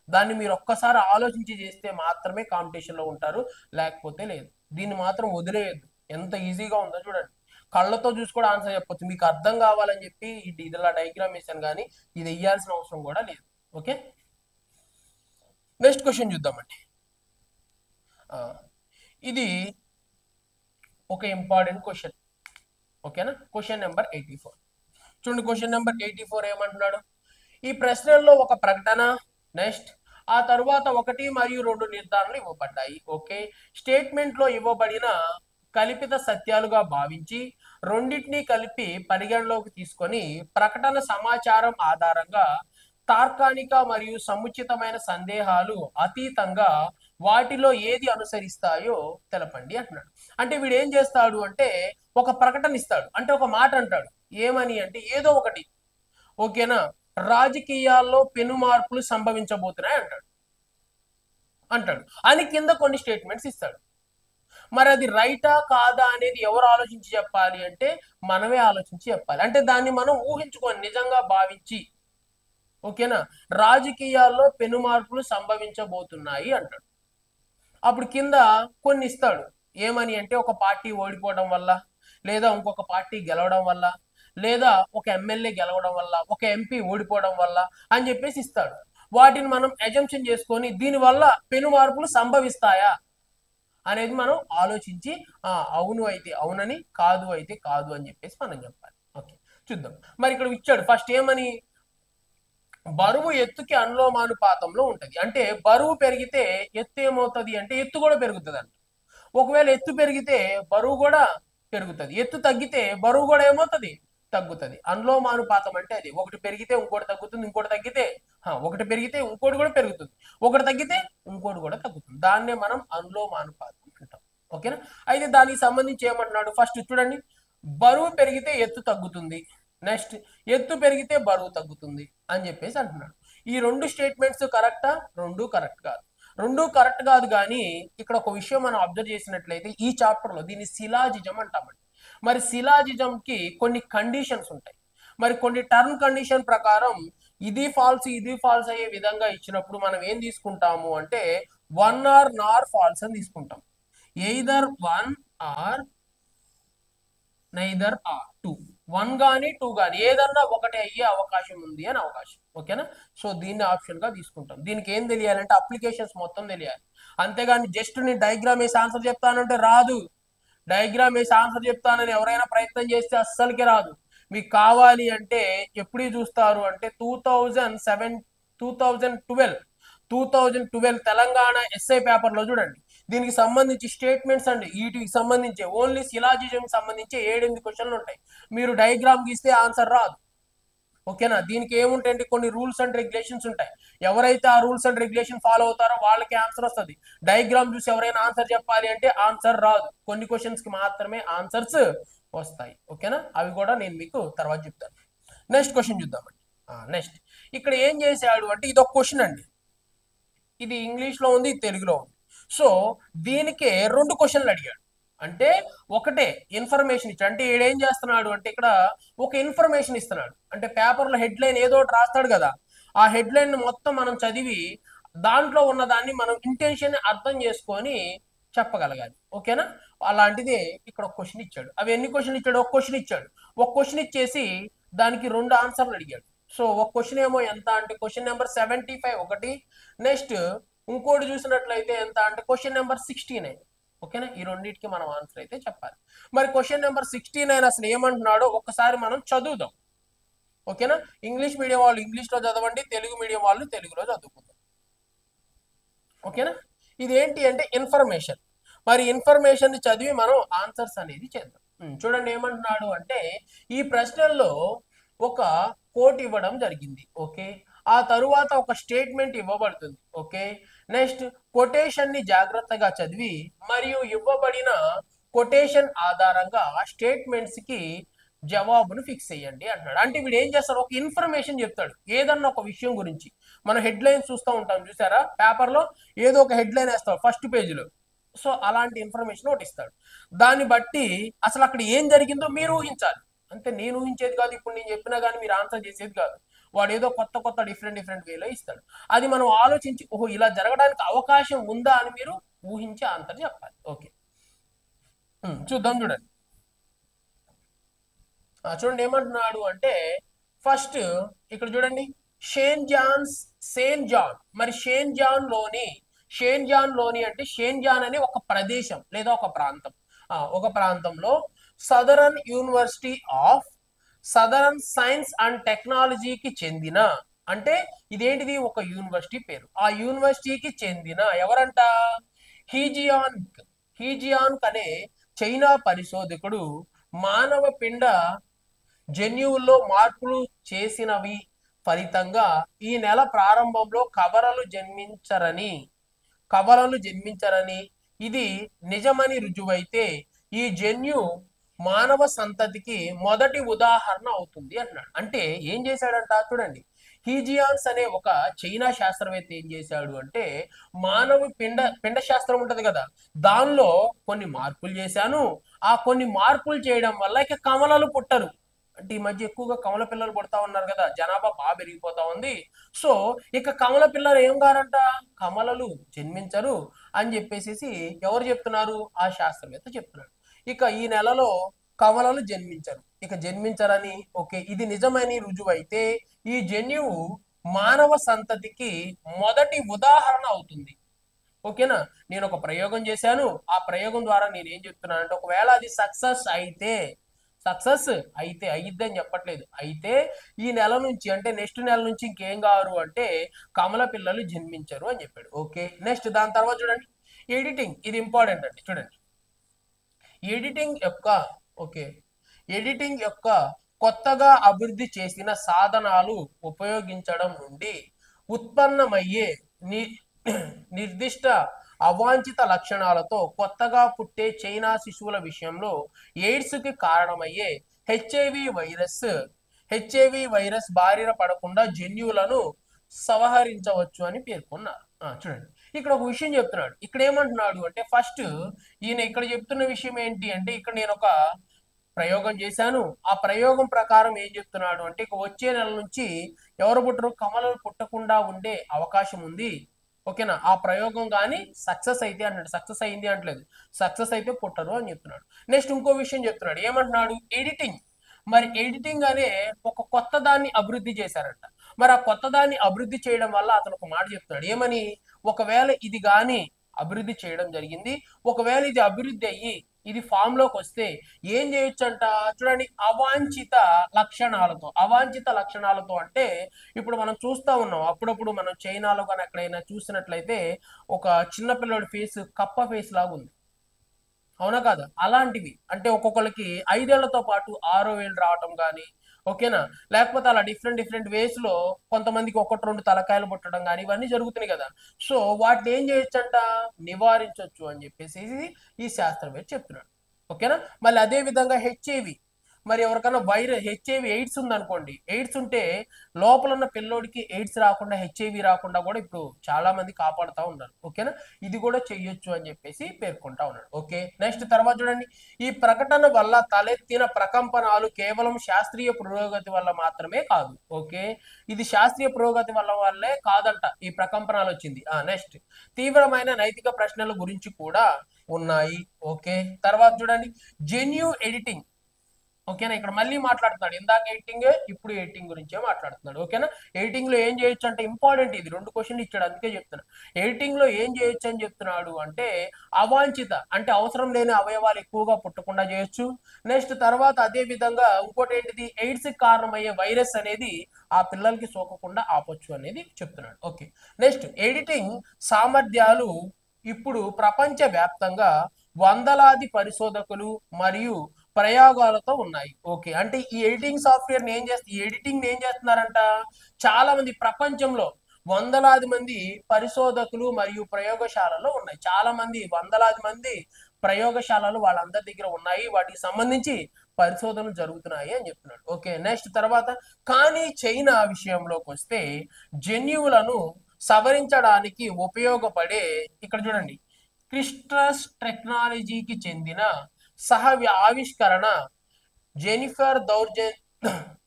దాన్ని మీరు ఒక్కసారి ఆలోచించి చేస్తే మాత్రమే కాంపిటీషన్ లో ఉంటారు, లేకపోతే లేదు. దీన్ని మాత్రం వదిలేయద్దు. ఎంత ఈజీగా ఉందో చూడండి. కళ్ళతో చూసి కూడా ఆన్సర్ చెప్పొచ్చు. మీకు అర్థం కావాలని చెప్పి ఇది ఇలా డయాగ్రామ్ వేసాను, కానీ ఇది వేయాల్సిన అవసరం కూడా లేదు. ఓకే, నెక్స్ట్ క్వశ్చన్ చూద్దామండి. ఇది ఒక ఇంపార్టెంట్ క్వశ్చన్. ఓకేనా? క్వశ్చన్ నెంబర్ 84 చూడండి. క్వశ్చన్ నెంబర్ 84 ఏమంటున్నాడు? ఈ ప్రశ్నల్లో ఒక ప్రకటన, నెక్స్ట్ ఆ తరువాత 1 మరియు 2 నిర్ధారణలు ఇవ్వబడ్డాయి. ఓకే, స్టేట్మెంట్ లో ఇవ్వబడిన కల్పిత సత్యాలుగా భావించి రెండింటినీ కలిపి పరిగణలోకి తీసుకొని ప్రకటన సమాచారం ఆధారంగా తార్కాణిక మరియు సముచితమైన సందేహాలు అతీతంగా వాటిలో ఏది అనుసరిస్తాయో తెలపండి అంటున్నాడు. అంటే వీడు ఏం చేస్తాడు అంటే ఒక ప్రకటన ఇస్తాడు, అంటే ఒక మాట అంటాడు. ఏమని అంటే ఏదో ఒకటి. ఓకేనా? రాజకీయాల్లో పెను మార్పులు సంభవించబోతున్నాయి అంటాడు అని కింద కొన్ని స్టేట్మెంట్స్ ఇస్తాడు. మరి అది రైటా కాదా అనేది ఎవరు ఆలోచించి చెప్పాలి అంటే మనమే ఆలోచించి చెప్పాలి. అంటే దాన్ని మనం ఊహించుకొని నిజంగా భావించి, ఓకేనా, రాజకీయాల్లో పెను మార్పులు సంభవించబోతున్నాయి అంటాడు. అప్పుడు కింద కొన్ని ఇస్తాడు. ఏమని అంటే ఒక పార్టీ ఓడిపోవడం వల్ల, లేదా ఇంకొక పార్టీ గెలవడం వల్ల, లేదా ఒక ఎమ్మెల్యే గెలవడం వల్ల, ఒక ఎంపీ ఓడిపోవడం వల్ల అని చెప్పేసి ఇస్తాడు. వాటిని మనం అజంప్షన్ చేసుకొని దీనివల్ల పెను మార్పులు సంభవిస్తాయా అనేది మనం ఆలోచించి అవును అయితే అవునని, కాదు అయితే కాదు అని చెప్పేసి మనం చెప్పాలి. ఓకే, చూద్దాం. మరి ఇక్కడ ఇచ్చాడు ఫస్ట్ ఏమని? బరువు ఎత్తుకి అనులోమానుపాతంలో ఉంటది. అంటే బరువు పెరిగితే ఎత్తు ఏమవుతుంది అంటే ఎత్తు కూడా పెరుగుతుంది అంట. ఒకవేళ ఎత్తు పెరిగితే బరువు కూడా పెరుగుతుంది, ఎత్తు తగ్గితే బరువు కూడా ఏమవుతుంది? తగ్గుతుంది. అనులోమానుపాతం అంటే అది. ఒకటి పెరిగితే ఇంకోటి తగ్గుతుంది, ఇంకోటి తగ్గితే ఒకటి పెరిగితే ఇంకోటి కూడా పెరుగుతుంది, ఒకటి తగ్గితే ఇంకోటి కూడా తగ్గుతుంది. దాన్నే మనం అనులోమానుపాతం అంటాం. ఓకేనా? అయితే దానికి సంబంధించి ఏమంటున్నాడు? ఫస్ట్ చూడండి, బరువు పెరిగితే ఎత్తు తగ్గుతుంది, నెక్స్ట్ ఎత్తు పెరిగితే బరువు తగ్గుతుంది అని చెప్పేసి అంటున్నాడు. ఈ 2 స్టేట్మెంట్స్ కరెక్టా? 2 కరెక్ట్ కాదు. 2 కరెక్ట్ కాదు. కానీ ఇక్కడ ఒక విషయం మనం అబ్జర్వ్ చేసినట్లయితే ఈ చాప్టర్ లో దీన్ని సిలాజిజం అంటామండి. మరి సిలాజిజం కి కొన్ని కండిషన్స్ ఉంటాయి. మరి కొన్ని టర్మ్ కండిషన్ ప్రకారం ఇది ఫాల్స్ ఇది ఫాల్స్ అయ్యే విధంగా ఇచ్చినప్పుడు మనం ఏం తీసుకుంటాము అంటే 1 ఆర్ నార్ ఫాల్స్ అని తీసుకుంటాం. Either 1 are neither are 2. 1 గానీ 2 గానీ ఏదన్నా ఒకటి అయ్యే అవకాశం ఉంది అని అవకాశం. ఓకేనా? సో దీన్ని ఆప్షన్ గా తీసుకుంటాం. దీనికి ఏం తెలియాలంటే అప్లికేషన్స్ మొత్తం తెలియాలి. అంతేగాని జస్ట్ నేను డయాగ్రామ్ వేసి ఆన్సర్ చెప్తానంటే రాదు. డయాగ్రామ్ వేసి ఆన్సర్ చెప్తానని ఎవరైనా ప్రయత్నం చేస్తే అస్సలకి రాదు. మీకు కావాలి అంటే ఎప్పుడు చూస్తారు అంటే 2012 తెలంగాణ ఎస్ఐ పేపర్ లో చూడండి. దీనికి సంబంధించి స్టేట్మెంట్స్ అండి, వీటికి సంబంధించి ఓన్లీ సిలాజిజం సంబంధించి 7-8 క్వశ్చన్లు ఉంటాయి. మీరు డయాగ్రామ్ గీస్తే ఆన్సర్ రాదు. ఓకేనా? దీనికి ఏముంటాయంటే కొన్ని రూల్స్ అండ్ రెగ్యులేషన్స్ ఉంటాయి. ఎవరైతే ఆ రూల్స్ అండ్ రెగ్యులేషన్ ఫాలో అవుతారో వాళ్ళకి ఆన్సర్ వస్తుంది. డయాగ్రామ్ చూసి ఎవరైనా ఆన్సర్ చెప్పాలి అంటే ఆన్సర్ రాదు. కొన్ని క్వశ్చన్స్ కి మాత్రమే ఆన్సర్స్ వస్తాయి. ఓకేనా? అవి కూడా నేను మీకు తర్వాత చెప్తాను. నెక్స్ట్ క్వశ్చన్ చూద్దామండి. నెక్స్ట్ ఇక్కడ ఏం చేశాడు అంటే ఇది ఒక క్వశ్చన్ అండి. ఇది ఇంగ్లీష్ లో ఉంది, తెలుగులో ఉంది. సో దీనికే 2 క్వశ్చన్లు అడిగాడు. అంటే ఒకటే ఇన్ఫర్మేషన్ ఇచ్చాడు. అంటే ఏం చేస్తున్నాడు అంటే ఇక్కడ ఒక ఇన్ఫర్మేషన్ ఇస్తున్నాడు. అంటే పేపర్లో హెడ్ లైన్ ఏదో ఒకటి రాస్తాడు కదా, ఆ హెడ్ లైన్ మొత్తం మనం చదివి దాంట్లో ఉన్న దాన్ని మనం ఇంటెన్షన్ అర్థం చేసుకొని చెప్పగలగాలి. ఓకేనా? అలాంటిది ఇక్కడ ఒక క్వశ్చన్ ఇచ్చాడు. అవి ఎన్ని క్వశ్చన్ ఇచ్చాడు? ఒక క్వశ్చన్ ఇచ్చాడు. ఒక క్వశ్చన్ ఇచ్చేసి దానికి 2 ఆన్సర్లు అడిగాడు. సో ఒక క్వశ్చన్ ఏమో ఎంత అంటే క్వశ్చన్ నెంబర్ 75 ఒకటి, నెక్స్ట్ ఇంకోటి చూసినట్లయితే ఎంత అంటే క్వశ్చన్ నెంబర్ 69. ఓకేనా, ఈ రెండింటికి మనం ఆన్సర్ అయితే చెప్పాలి. మరి క్వశ్చన్ నెంబర్ 69 అసలు ఏమంటున్నాడో ఒక్కసారి మనం చదువుదాం. ఓకేనా, ఇంగ్లీష్ మీడియం వాళ్ళు ఇంగ్లీష్లో చదవండి, తెలుగు మీడియం వాళ్ళు తెలుగులో చదువుకుందాం. ఓకేనా, ఇది ఏంటి అంటే ఇన్ఫర్మేషన్. మరి ఇన్ఫర్మేషన్ చదివి మనం ఆన్సర్స్ అనేది చేద్దాం. చూడండి ఏమంటున్నాడు అంటే ఈ ప్రశ్నల్లో ఒక కోట్ ఇవ్వడం జరిగింది. ఓకే, ఆ తరువాత ఒక స్టేట్మెంట్ ఇవ్వబడుతుంది. ఓకే, నెక్స్ట్ కొటేషన్ ని జాగ్రత్తగా చదివి మరియు ఇవ్వబడిన కొటేషన్ ఆధారంగా స్టేట్మెంట్స్ కి జవాబును ఫిక్స్ చేయండి అంటున్నాడు. అంటే వీడు ఏం చేస్తాడు, ఒక ఇన్ఫర్మేషన్ చెప్తాడు ఏదన్నా ఒక విషయం గురించి. మనం హెడ్ లైన్స్ చూస్తూ ఉంటాం చూసారా, పేపర్లో ఏదో ఒక హెడ్ లైన్ వేస్తాడు ఫస్ట్ పేజీలో. సో అలాంటి ఇన్ఫర్మేషన్ ఒకటి ఇస్తాడు. దాన్ని బట్టి అసలు అక్కడ ఏం జరిగిందో మీరు ఊహించాలి. అంతే, నేను ఊహించేది కాదు, ఇప్పుడు నేను చెప్పినా కానీ మీరు ఆన్సర్ చేసేది కాదు. వాడు ఏదో కొత్త కొత్త డిఫరెంట్ వేలో ఇస్తాడు. అది మనం ఆలోచించి ఓహో ఇలా జరగడానికి అవకాశం ఉందా అని మీరు ఊహించి ఆన్సర్ చెప్పాలి. ఓకే, చూద్దాం. చూడండి చూడండి ఏమంటున్నాడు అంటే ఫస్ట్ ఇక్కడ చూడండి సెయింట్ జాన్. మరి షేన్ జాన్ లోని అంటే షేన్ జాన్ అనే ఒక ప్రదేశం లేదా ఒక ప్రాంతం. ఒక ప్రాంతంలో southern university of southern science and టెక్నాలజీకి చెందిన, అంటే ఇదేంటిది ఒక యూనివర్సిటీ పేరు. ఆ యూనివర్సిటీకి చెందిన ఎవరంట, హీజియాన్ అనే చైనా పరిశోధకుడు మానవ పిండ జన్యువుల్లో మార్పులు చేసినవి ఫలితంగా ఈ నెల ప్రారంభంలో కవలలు జన్మించరని ఇది నిజమని రుజువైతే ఈ జన్యు మానవ సంతతికి మొదటి ఉదాహరణ అవుతుంది అన్నాడు. అంటే ఏం చేశాడంట చూడండి, హీజియాన్స్ అనే ఒక చైనా శాస్త్రవేత్త ఏం చేశాడు అంటే మానవ పిండ శాస్త్రం ఉంటది కదా, దానిలో కొన్ని మార్పులు చేశాను. ఆ కొన్ని మార్పులు చేయడం వల్ల ఇక కమలలు పుట్టరు. అంటే ఈ మధ్య ఎక్కువగా కమల పిల్లలు పుడతా ఉన్నారు కదా, జనాభా బాగా పెరిగిపోతా ఉంది. సో ఇక కమల పిల్లలు ఏం కారంట, కమలలు జన్మించరు అని చెప్పేసి ఎవరు చెప్తున్నారు, ఆ శాస్త్రవేత్త చెప్తున్నాడు. ఇక ఈ నెలలో కమలలు జన్మించరని, ఓకే, ఇది నిజమని రుజువైతే ఈ జన్యువు మానవ సంతతికి మొదటి ఉదాహరణ అవుతుంది. ఓకేనా, నేను ఒక ప్రయోగం చేశాను. ఆ ప్రయోగం ద్వారా నేను ఏం చెప్తున్నానంటే ఒకవేళ అది సక్సెస్ అయితే అయ్యిద్ది అని చెప్పట్లేదు, అయితే ఈ నెల నుంచి అంటే నెక్స్ట్ నెల నుంచి ఇంకేం కారు అంటే కమల పిల్లలు జన్మించరు అని చెప్పాడు. ఓకే, నెక్స్ట్ దాని తర్వాత చూడండి ఎడిటింగ్. ఇది ఇంపార్టెంట్ అండి. చూడండి ఎడిటింగ్ యొక్క కొత్తగా అభివృద్ధి చేసిన సాధనాలు ఉపయోగించడం నుండి ఉత్పన్నమయ్యే నిర్దిష్ట అవాంఛిత లక్షణాలతో కొత్తగా పుట్టే చైనా శిశువుల విషయంలో ఎయిడ్స్ కి కారణమయ్యే హెచ్ఐవి వైరస్ బారిన పడకుండా జన్యువులను సంహరించవచ్చు అని పేర్కొన్నారు. చూడండి ఇక్కడ ఒక విషయం చెప్తున్నాడు. ఇక్కడ ఏమంటున్నాడు అంటే ఫస్ట్ ఈయన ఇక్కడ చెప్తున్న విషయం ఏంటి అంటే ఇక్కడ నేను ఒక ప్రయోగం చేశాను. ఆ ప్రయోగం ప్రకారం ఏం చెప్తున్నాడు అంటే ఇక వచ్చే నెల నుంచి ఎవరు పుట్టరు, కమలలు పుట్టకుండా ఉండే అవకాశం ఉంది. ఓకేనా, ఆ ప్రయోగం కానీ సక్సెస్ అయితే అన్నాడు. సక్సెస్ అయింది అంటలేదు, సక్సెస్ అయితే పుట్టరు అని చెప్తున్నాడు. నెక్స్ట్ ఇంకో విషయం చెప్తున్నాడు. ఏమంటున్నాడు, ఎడిటింగ్. మరి ఎడిటింగ్ అనే ఒక కొత్త దాన్ని అభివృద్ధి చేశారంట. మరి ఆ కొత్త దాన్ని అభివృద్ధి చేయడం వల్ల అతను ఒక మాట చెప్తున్నాడు. ఏమని, ఒకవేళ ఇది కానీ అభివృద్ధి చేయడం జరిగింది, ఒకవేళ ఇది అభివృద్ధి అయ్యి ఇది ఫామ్ లోకి వస్తే ఏం చేయొచ్చు అంట చూడండి, అవాంఛిత లక్షణాలతో అంటే ఇప్పుడు మనం చూస్తా ఉన్నాం అప్పుడప్పుడు మనం చైనాలో కానీ ఎక్కడైనా చూసినట్లయితే ఒక చిన్నపిల్లడి ఫేస్ కప్ప ఫేస్ లాగా ఉంది, అవునా కాదా? అలాంటివి అంటే ఒక్కొక్కరికి 5 ఏళ్లతో పాటు 6వ ఏళ్ళు రావటం కానీ, ఓకేనా, లేకపోతే అలా డిఫరెంట్ వేస్ లో కొంతమందికి 1-2 తలకాయలు పుట్టడం కానీ ఇవన్నీ జరుగుతున్నాయి కదా. సో వాటిని ఏం చేయొచ్చు అంట, నివారించవచ్చు అని చెప్పేసి ఈ శాస్త్రవేత్త చెప్తున్నాడు. ఓకేనా, మళ్ళీ అదే విధంగా హెచ్ఐవి, మరి ఎవరికైనా హెచ్ఐవి ఎయిడ్స్ ఉందనుకోండి, ఎయిడ్స్ ఉంటే లోపల ఉన్న పిల్లోడికి ఎయిడ్స్ రాకుండా హెచ్ఐవి రాకుండా కూడా ఇప్పుడు చాలా మంది కాపాడుతూ ఉన్నారు. ఓకేనా, ఇది కూడా చెయ్యొచ్చు అని చెప్పేసి పేర్కొంటా ఉన్నాడు. ఓకే, నెక్స్ట్ తర్వాత చూడండి, ఈ ప్రకటన వల్ల తలెత్తిన ప్రకంపనాలు కేవలం శాస్త్రీయ పురోగతి వల్ల మాత్రమే కాదు. ఓకే, ఇది శాస్త్రీయ పురోగతి వల్లే కాదంట ఈ ప్రకంపనాలు వచ్చింది. నెక్స్ట్ తీవ్రమైన నైతిక ప్రశ్నల గురించి కూడా ఉన్నాయి. ఓకే, తర్వాత చూడండి జెన్యూ ఎడిటింగ్. ఓకేనా. ఇక్కడ మళ్ళీ మాట్లాడుతున్నాడు, ఇందాక ఎడిటింగ్ ఇప్పుడు ఎడిటింగ్ గురించే మాట్లాడుతున్నాడు. ఓకేనా. ఎడిటింగ్ లో ఏం చేయొచ్చు అంటే ఇంపార్టెంట్, ఇది 2 క్వశ్చన్లు ఇచ్చాడు అందుకే చెప్తున్నా. ఎడిటింగ్ లో ఏం చేయొచ్చు అని చెప్తున్నాడు అంటే అవాంఛిత అంటే అవసరం లేని అవయవాలు ఎక్కువగా పుట్టకుండా చేయొచ్చు. నెక్స్ట్ తర్వాత అదే విధంగా ఇంకోటి ఏంటిది, ఎయిడ్స్ కి కారణమయ్యే వైరస్ అనేది ఆ పిల్లలకి సోకకుండా ఆపొచ్చు అనేది చెప్తున్నాడు. ఓకే. నెక్స్ట్ ఎడిటింగ్ సామర్థ్యాలు ఇప్పుడు ప్రపంచ వ్యాప్తంగా వందలాది పరిశోధకులు మరియు ప్రయోగాలతో ఉన్నాయి. ఓకే. అంటే ఈ ఎడిటింగ్ సాఫ్ట్వేర్ ఈ ఎడిటింగ్ ఏం చేస్తున్నారంట, చాలా మంది ప్రపంచంలో వందలాది మంది పరిశోధకులు మరియు ప్రయోగశాలలో ఉన్నాయి. చాలా మంది వందలాది మంది ప్రయోగశాలలు వాళ్ళందరి దగ్గర ఉన్నాయి, వాటికి సంబంధించి పరిశోధనలు జరుగుతున్నాయి అని చెప్తున్నాడు. ఓకే. నెక్స్ట్ తర్వాత కానీ చైనా విషయంలోకి వస్తే జన్యువులను సవరించడానికి ఉపయోగపడే, ఇక్కడ చూడండి, క్రిస్టస్ టెక్నాలజీకి చెందిన సహ ఆవిష్కరణ జెనిఫర్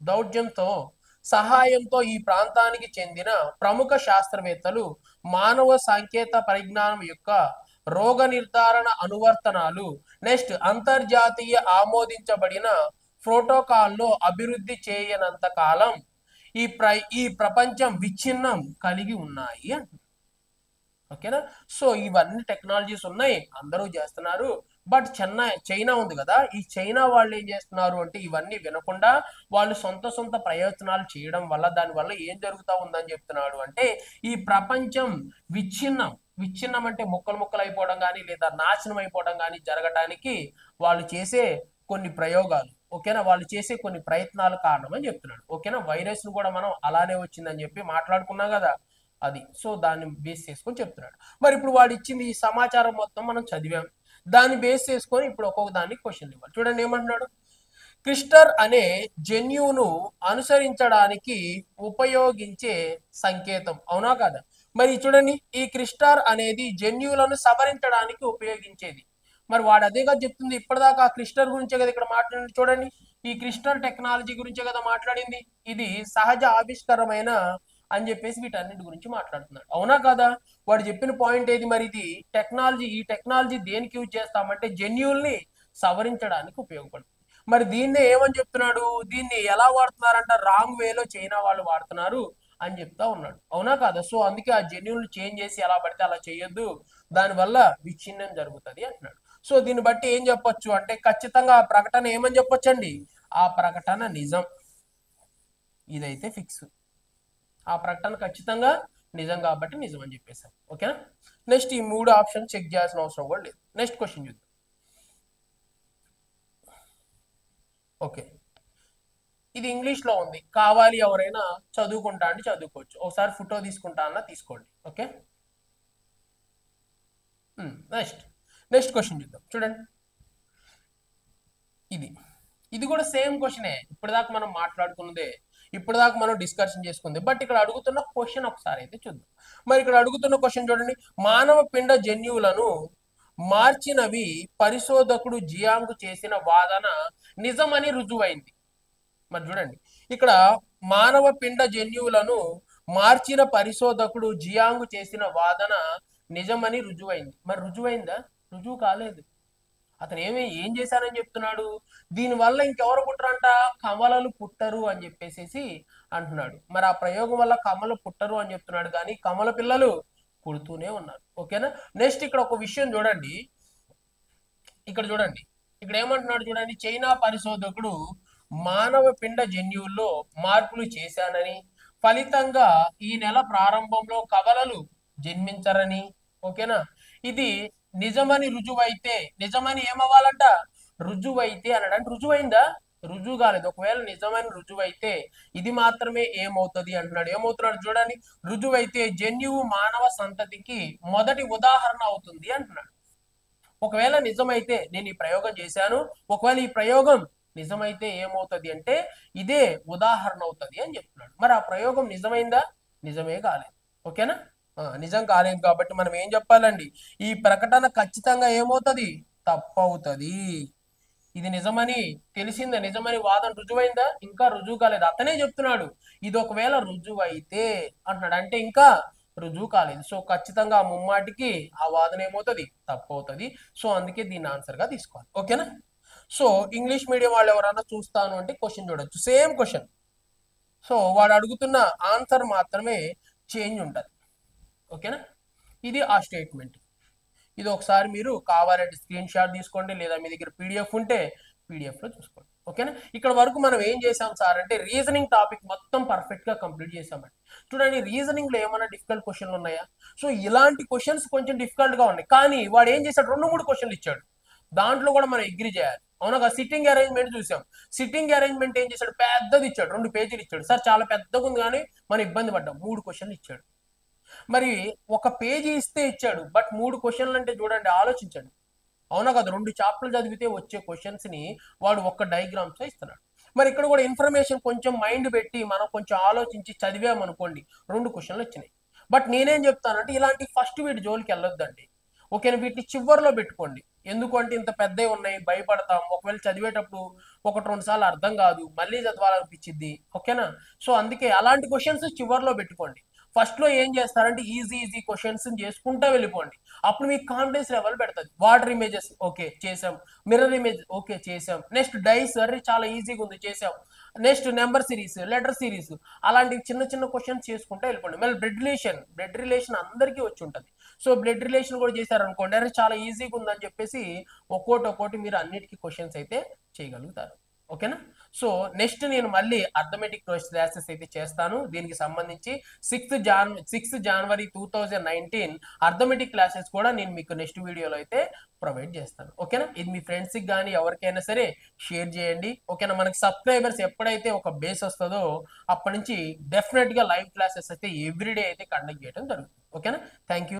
దౌర్జన్తో సహాయంతో ఈ ప్రాంతానికి చెందిన ప్రముఖ శాస్త్రవేత్తలు మానవ సాంకేత పరిజ్ఞానం యొక్క రోగ నిర్ధారణ అనువర్తనాలు నెక్స్ట్ అంతర్జాతీయ ఆమోదించబడిన ప్రోటోకాల్లో అభివృద్ధి చేయనంత కాలం ఈ ప్రపంచం విచ్ఛిన్నం కలిగి ఉన్నాయి అంటున్నారు. ఓకేనా. సో ఇవన్నీ టెక్నాలజీస్ ఉన్నాయి, అందరూ చేస్తున్నారు. బట్ చైనా ఉంది కదా, ఈ చైనా వాళ్ళు ఏం చేస్తున్నారు అంటే ఇవన్నీ వినకుండా వాళ్ళు సొంత ప్రయత్నాలు చేయడం వల్ల దానివల్ల ఏం జరుగుతూ ఉందని చెప్తున్నాడు అంటే ఈ ప్రపంచం విచ్ఛిన్నం అంటే ముక్కలు అయిపోవడం కానీ లేదా నాశనం అయిపోవడం కానీ జరగటానికి వాళ్ళు చేసే కొన్ని ప్రయోగాలు, ఓకేనా, వాళ్ళు చేసే కొన్ని ప్రయత్నాలు కారణం అని చెప్తున్నాడు. ఓకేనా. వైరస్ ను కూడా మనం అలానే వచ్చిందని చెప్పి మాట్లాడుకున్నాం కదా, అది. సో దాన్ని బేస్ చేసుకొని చెప్తున్నాడు. మరి ఇప్పుడు వాడు ఇచ్చింది ఈ సమాచారం మొత్తం మనం చదివాం, దాన్ని బేస్ చేసుకొని ఇప్పుడు ఒక్కొక్క దానికి క్వశ్చన్ ఇవ్వాలి. చూడండి ఏమంటున్నాడు, క్రిస్టర్ అనే జన్యువును అనుసరించడానికి ఉపయోగించే సంకేతం, అవునా కదా. మరి చూడండి ఈ క్రిస్టర్ అనేది జన్యువులను సవరించడానికి ఉపయోగించేది. మరి వాడు అదేగా చెప్తుంది, ఇప్పటిదాకా ఆ క్రిస్టర్ గురించే కదా ఇక్కడ మాట్లాడింది. చూడండి ఈ క్రిస్టర్ టెక్నాలజీ గురించే కదా మాట్లాడింది, ఇది సహజ ఆవిష్కరమైన అని చెప్పేసి వీటన్నిటి గురించి మాట్లాడుతున్నాడు, అవునా కదా. వాడు చెప్పిన పాయింట్ ఏది మరి, ఇది టెక్నాలజీ, ఈ టెక్నాలజీ దేనికి యూజ్ చేస్తామంటే జన్యువుల్ని సవరించడానికి ఉపయోగపడుతుంది. మరి దీన్నే ఏమని చెప్తున్నాడు, దీన్ని ఎలా వాడుతున్నారంట, రాంగ్ వేలో చైనా వాళ్ళు వాడుతున్నారు అని చెప్తా ఉన్నాడు, అవునా కాదా. సో అందుకే ఆ జన్యువులు చేంజ్ చేసి ఎలా పడితే అలా చేయొద్దు, దానివల్ల విచ్ఛిన్నం జరుగుతుంది అంటున్నాడు. సో దీన్ని బట్టి ఏం చెప్పొచ్చు అంటే ఖచ్చితంగా ఆ ప్రకటన ఏమని చెప్పొచ్చు అండి, ఆ ప్రకటన నిజం, ఇదైతే ఫిక్స్, ఆ ప్రకటన ఖచ్చితంగా నిజం కాబట్టి నిజం అని చెప్పేసాం. ఓకేనా. నెక్స్ట్ ఈ 3 ఆప్షన్ చెక్ చేయాల్సిన అవసరం కూడా లేదు. నెక్స్ట్ క్వశ్చన్ చూద్దాం. ఓకే, ఇది ఇంగ్లీష్ లో ఉంది, కావాలి ఎవరైనా చదువుకుంటా అంటే చదువుకోవచ్చు, ఒకసారి ఫోటో తీసుకుంటా అన్న తీసుకోండి. ఓకే. నెక్స్ట్ క్వశ్చన్ చూద్దాం. చూడండి ఇది కూడా సేమ్ క్వశ్చనే, ఇప్పటిదాకా మనం మాట్లాడుకున్నదే, ఇప్పటిదాకా మనం డిస్కషన్ చేసుకుంది. బట్ ఇక్కడ అడుగుతున్న క్వశ్చన్ ఒకసారి అయితే చూద్దాం. మరి ఇక్కడ అడుగుతున్న క్వశ్చన్ చూడండి, మానవ పిండ జన్యువులను మార్చినవి పరిశోధకుడు జియాంగ్ చేసిన వాదన నిజమని రుజువైంది. మరి చూడండి ఇక్కడ మానవ పిండ జన్యువులను మార్చిన పరిశోధకుడు జియాంగ్ చేసిన వాదన నిజమని రుజువైంది. మరి రుజువైందా, రుజువు కాలేదు. అతను ఏం చేశారని చెప్తున్నాడు, దీనివల్ల ఇంకెవరు పుట్టరంట, కమలలు పుట్టరు అని చెప్పేసి అంటున్నాడు. మరి ఆ ప్రయోగం వల్ల కమలు పుట్టరు అని చెప్తున్నాడు, కానీ కమల పిల్లలు పుడుతూనే ఉన్నారు. ఓకేనా. నెక్స్ట్ ఇక్కడ ఒక విషయం చూడండి, ఇక్కడ ఏమంటున్నాడు చూడండి, చైనా పరిశోధకుడు మానవ పిండ జన్యువుల్లో మార్పులు చేశానని, ఫలితంగా ఈ నెల ప్రారంభంలో కవలలు జన్మించరని, ఓకేనా, ఇది నిజమని రుజువైతే, నిజమని ఏమవ్వాలంట, రుజువైతే అన్నాడు. రుజువైందా, రుజువు కాలేదు. ఒకవేళ నిజమైన రుజువైతే ఇది మాత్రమే ఏమవుతుంది అంటున్నాడు. ఏమవుతున్నాడు చూడండి, రుజువైతే జన్యువు మానవ సంతతికి మొదటి ఉదాహరణ అవుతుంది అంటున్నాడు. ఒకవేళ నిజమైతే నేను ఈ ప్రయోగం చేశాను, ఒకవేళ ఈ ప్రయోగం నిజమైతే ఏమవుతుంది అంటే ఇదే ఉదాహరణ అవుతుంది అని చెప్తున్నాడు. మరి ఆ ప్రయోగం నిజమైందా, నిజమే కాలేదు. ఓకేనా, నిజం కాలేదు కాబట్టి మనం ఏం చెప్పాలండి, ఈ ప్రకటన ఖచ్చితంగా ఏమవుతుంది, తప్పు అవుతుంది. ఇది నిజమని తెలిసిందా, నిజమని వాదన రుజువైందా, ఇంకా రుజువు కాలేదు. అతనే చెప్తున్నాడు ఇది ఒకవేళ రుజువు అయితే అంటున్నాడు, అంటే ఇంకా రుజువు కాలేదు. సో ఖచ్చితంగా ముమ్మాటికి ఆ వాదన ఏమవుతుంది, తప్పు అవుతుంది. సో అందుకే దీన్ని ఆన్సర్ గా తీసుకోవాలి. ఓకేనా. సో ఇంగ్లీష్ మీడియం వాళ్ళు ఎవరైనా చూస్తాను అంటే క్వశ్చన్ చూడొచ్చు, సేమ్ క్వశ్చన్. సో వాడు అడుగుతున్న ఆన్సర్ మాత్రమే చేంజ్ ఉంటుంది. ఓకేనా, ఇది ఆ స్టేట్మెంట్. ఇది ఒకసారి మీరు కావాలంటే స్క్రీన్ షాట్ తీసుకోండి, లేదా మీ దగ్గర పీడిఎఫ్ ఉంటే పీడిఎఫ్లో చూసుకోండి. ఓకేనా, ఇక్కడ వరకు మనం ఏం చేసాం సార్ అంటే రీజనింగ్ టాపిక్ మొత్తం పర్ఫెక్ట్గా కంప్లీట్ చేసామండి. చూడండి, రీజనింగ్లో ఏమైనా డిఫికల్ట్ క్వశ్చన్లు ఉన్నాయా? సో ఇలాంటి క్వశ్చన్స్ కొంచెం డిఫికల్ట్గా ఉన్నాయి, కానీ వాడు ఏం చేశాడు, 2-3 క్వశ్చన్లు ఇచ్చాడు. దాంట్లో కూడా మనం అగ్రి చేయాలి. అవునా, సిట్టింగ్ అరేంజ్మెంట్ చూసాం. సిట్టింగ్ అరేంజ్మెంట్ ఏం చేశాడు, పెద్దది ఇచ్చాడు, 2 పేజీలు ఇచ్చాడు. సార్ చాలా పెద్దగా ఉంది కానీ మనం ఇబ్బంది పడ్డాం, 3 క్వశ్చన్లు ఇచ్చాడు. మరి ఒక పేజీ ఇస్తే ఇచ్చాడు, బట్ 3 క్వశ్చన్లు అంటే చూడండి, ఆలోచించండి. అవునా కదా, 2 చాప్టర్లు చదివితే వచ్చే క్వశ్చన్స్ ని వాడు ఒక్క డయాగ్రామ్స్ ఇస్తున్నాడు. మరి ఇక్కడ కూడా ఇన్ఫర్మేషన్ కొంచెం మైండ్ పెట్టి మనం కొంచెం ఆలోచించి చదివామనుకోండి, 2 క్వశ్చన్లు వచ్చినాయి. బట్ నేనేం చెప్తానంటే ఇలాంటి ఫస్ట్ వీటి జోలికి వెళ్ళొద్దండి. ఓకేనా, వీటిని చివరిలో పెట్టుకోండి. ఎందుకంటే ఇంత పెద్దవి ఉన్నాయి, భయపడతాం. ఒకవేళ చదివేటప్పుడు 1-2 సార్లు అర్థం కాదు, మళ్ళీ చదవాలనిపించింది. ఓకేనా, సో అందుకే అలాంటి క్వశ్చన్స్ చివరిలో పెట్టుకోండి. ఫస్ట్ లో ఏం చేస్తారంటే ఈజీ క్వశ్చన్స్ చేసుకుంటా వెళ్ళిపోండి. అప్పుడు మీకు కాన్ఫిడెన్స్ లెవెల్ పెడుతుంది. వాటర్ ఇమేజెస్ ఓకే చేసాం, మిర్రర్ ఇమేజ్ ఓకే చేసాం, నెక్స్ట్ డైస్ అరే చాలా ఈజీగా ఉంది చేసాం, next number series, letter series, అలాంటి చిన్న క్వశ్చన్స్ చేసుకుంటూ వెళ్ళిపోండి. మళ్ళీ బ్లడ్ రిలేషన్ అందరికీ వచ్చి ఉంటుంది. సో బ్లడ్ రిలేషన్ కూడా చేశారనుకోండి, అరే చాలా ఈజీగా ఉందని చెప్పేసి ఒక్కోటి మీరు అన్నిటికీ క్వశ్చన్స్ అయితే చేయగలుగుతారు. ఓకేనా, సో నెక్స్ట్ నేను మళ్ళీ అర్థమెటిక్ క్లాసెస్ అయితే చేస్తాను. దీనికి సంబంధించి 6 జనవరి 2019 అర్థమెటిక్ క్లాసెస్ కూడా నేను మీకు నెక్స్ట్ వీడియోలో అయితే ప్రొవైడ్ చేస్తాను. ఓకేనా, ఇది మీ ఫ్రెండ్స్కి కానీ ఎవరికైనా సరే షేర్ చేయండి. ఓకేనా, మనకి సబ్స్క్రైబర్స్ ఎప్పుడైతే ఒక బేస్ వస్తుందో అప్పటి నుంచి డెఫినెట్గా లైవ్ క్లాసెస్ అయితే ఎవ్రీడే అయితే కండక్ట్ చేయడం జరుగుతుంది. ఓకేనా, థ్యాంక్ యూ.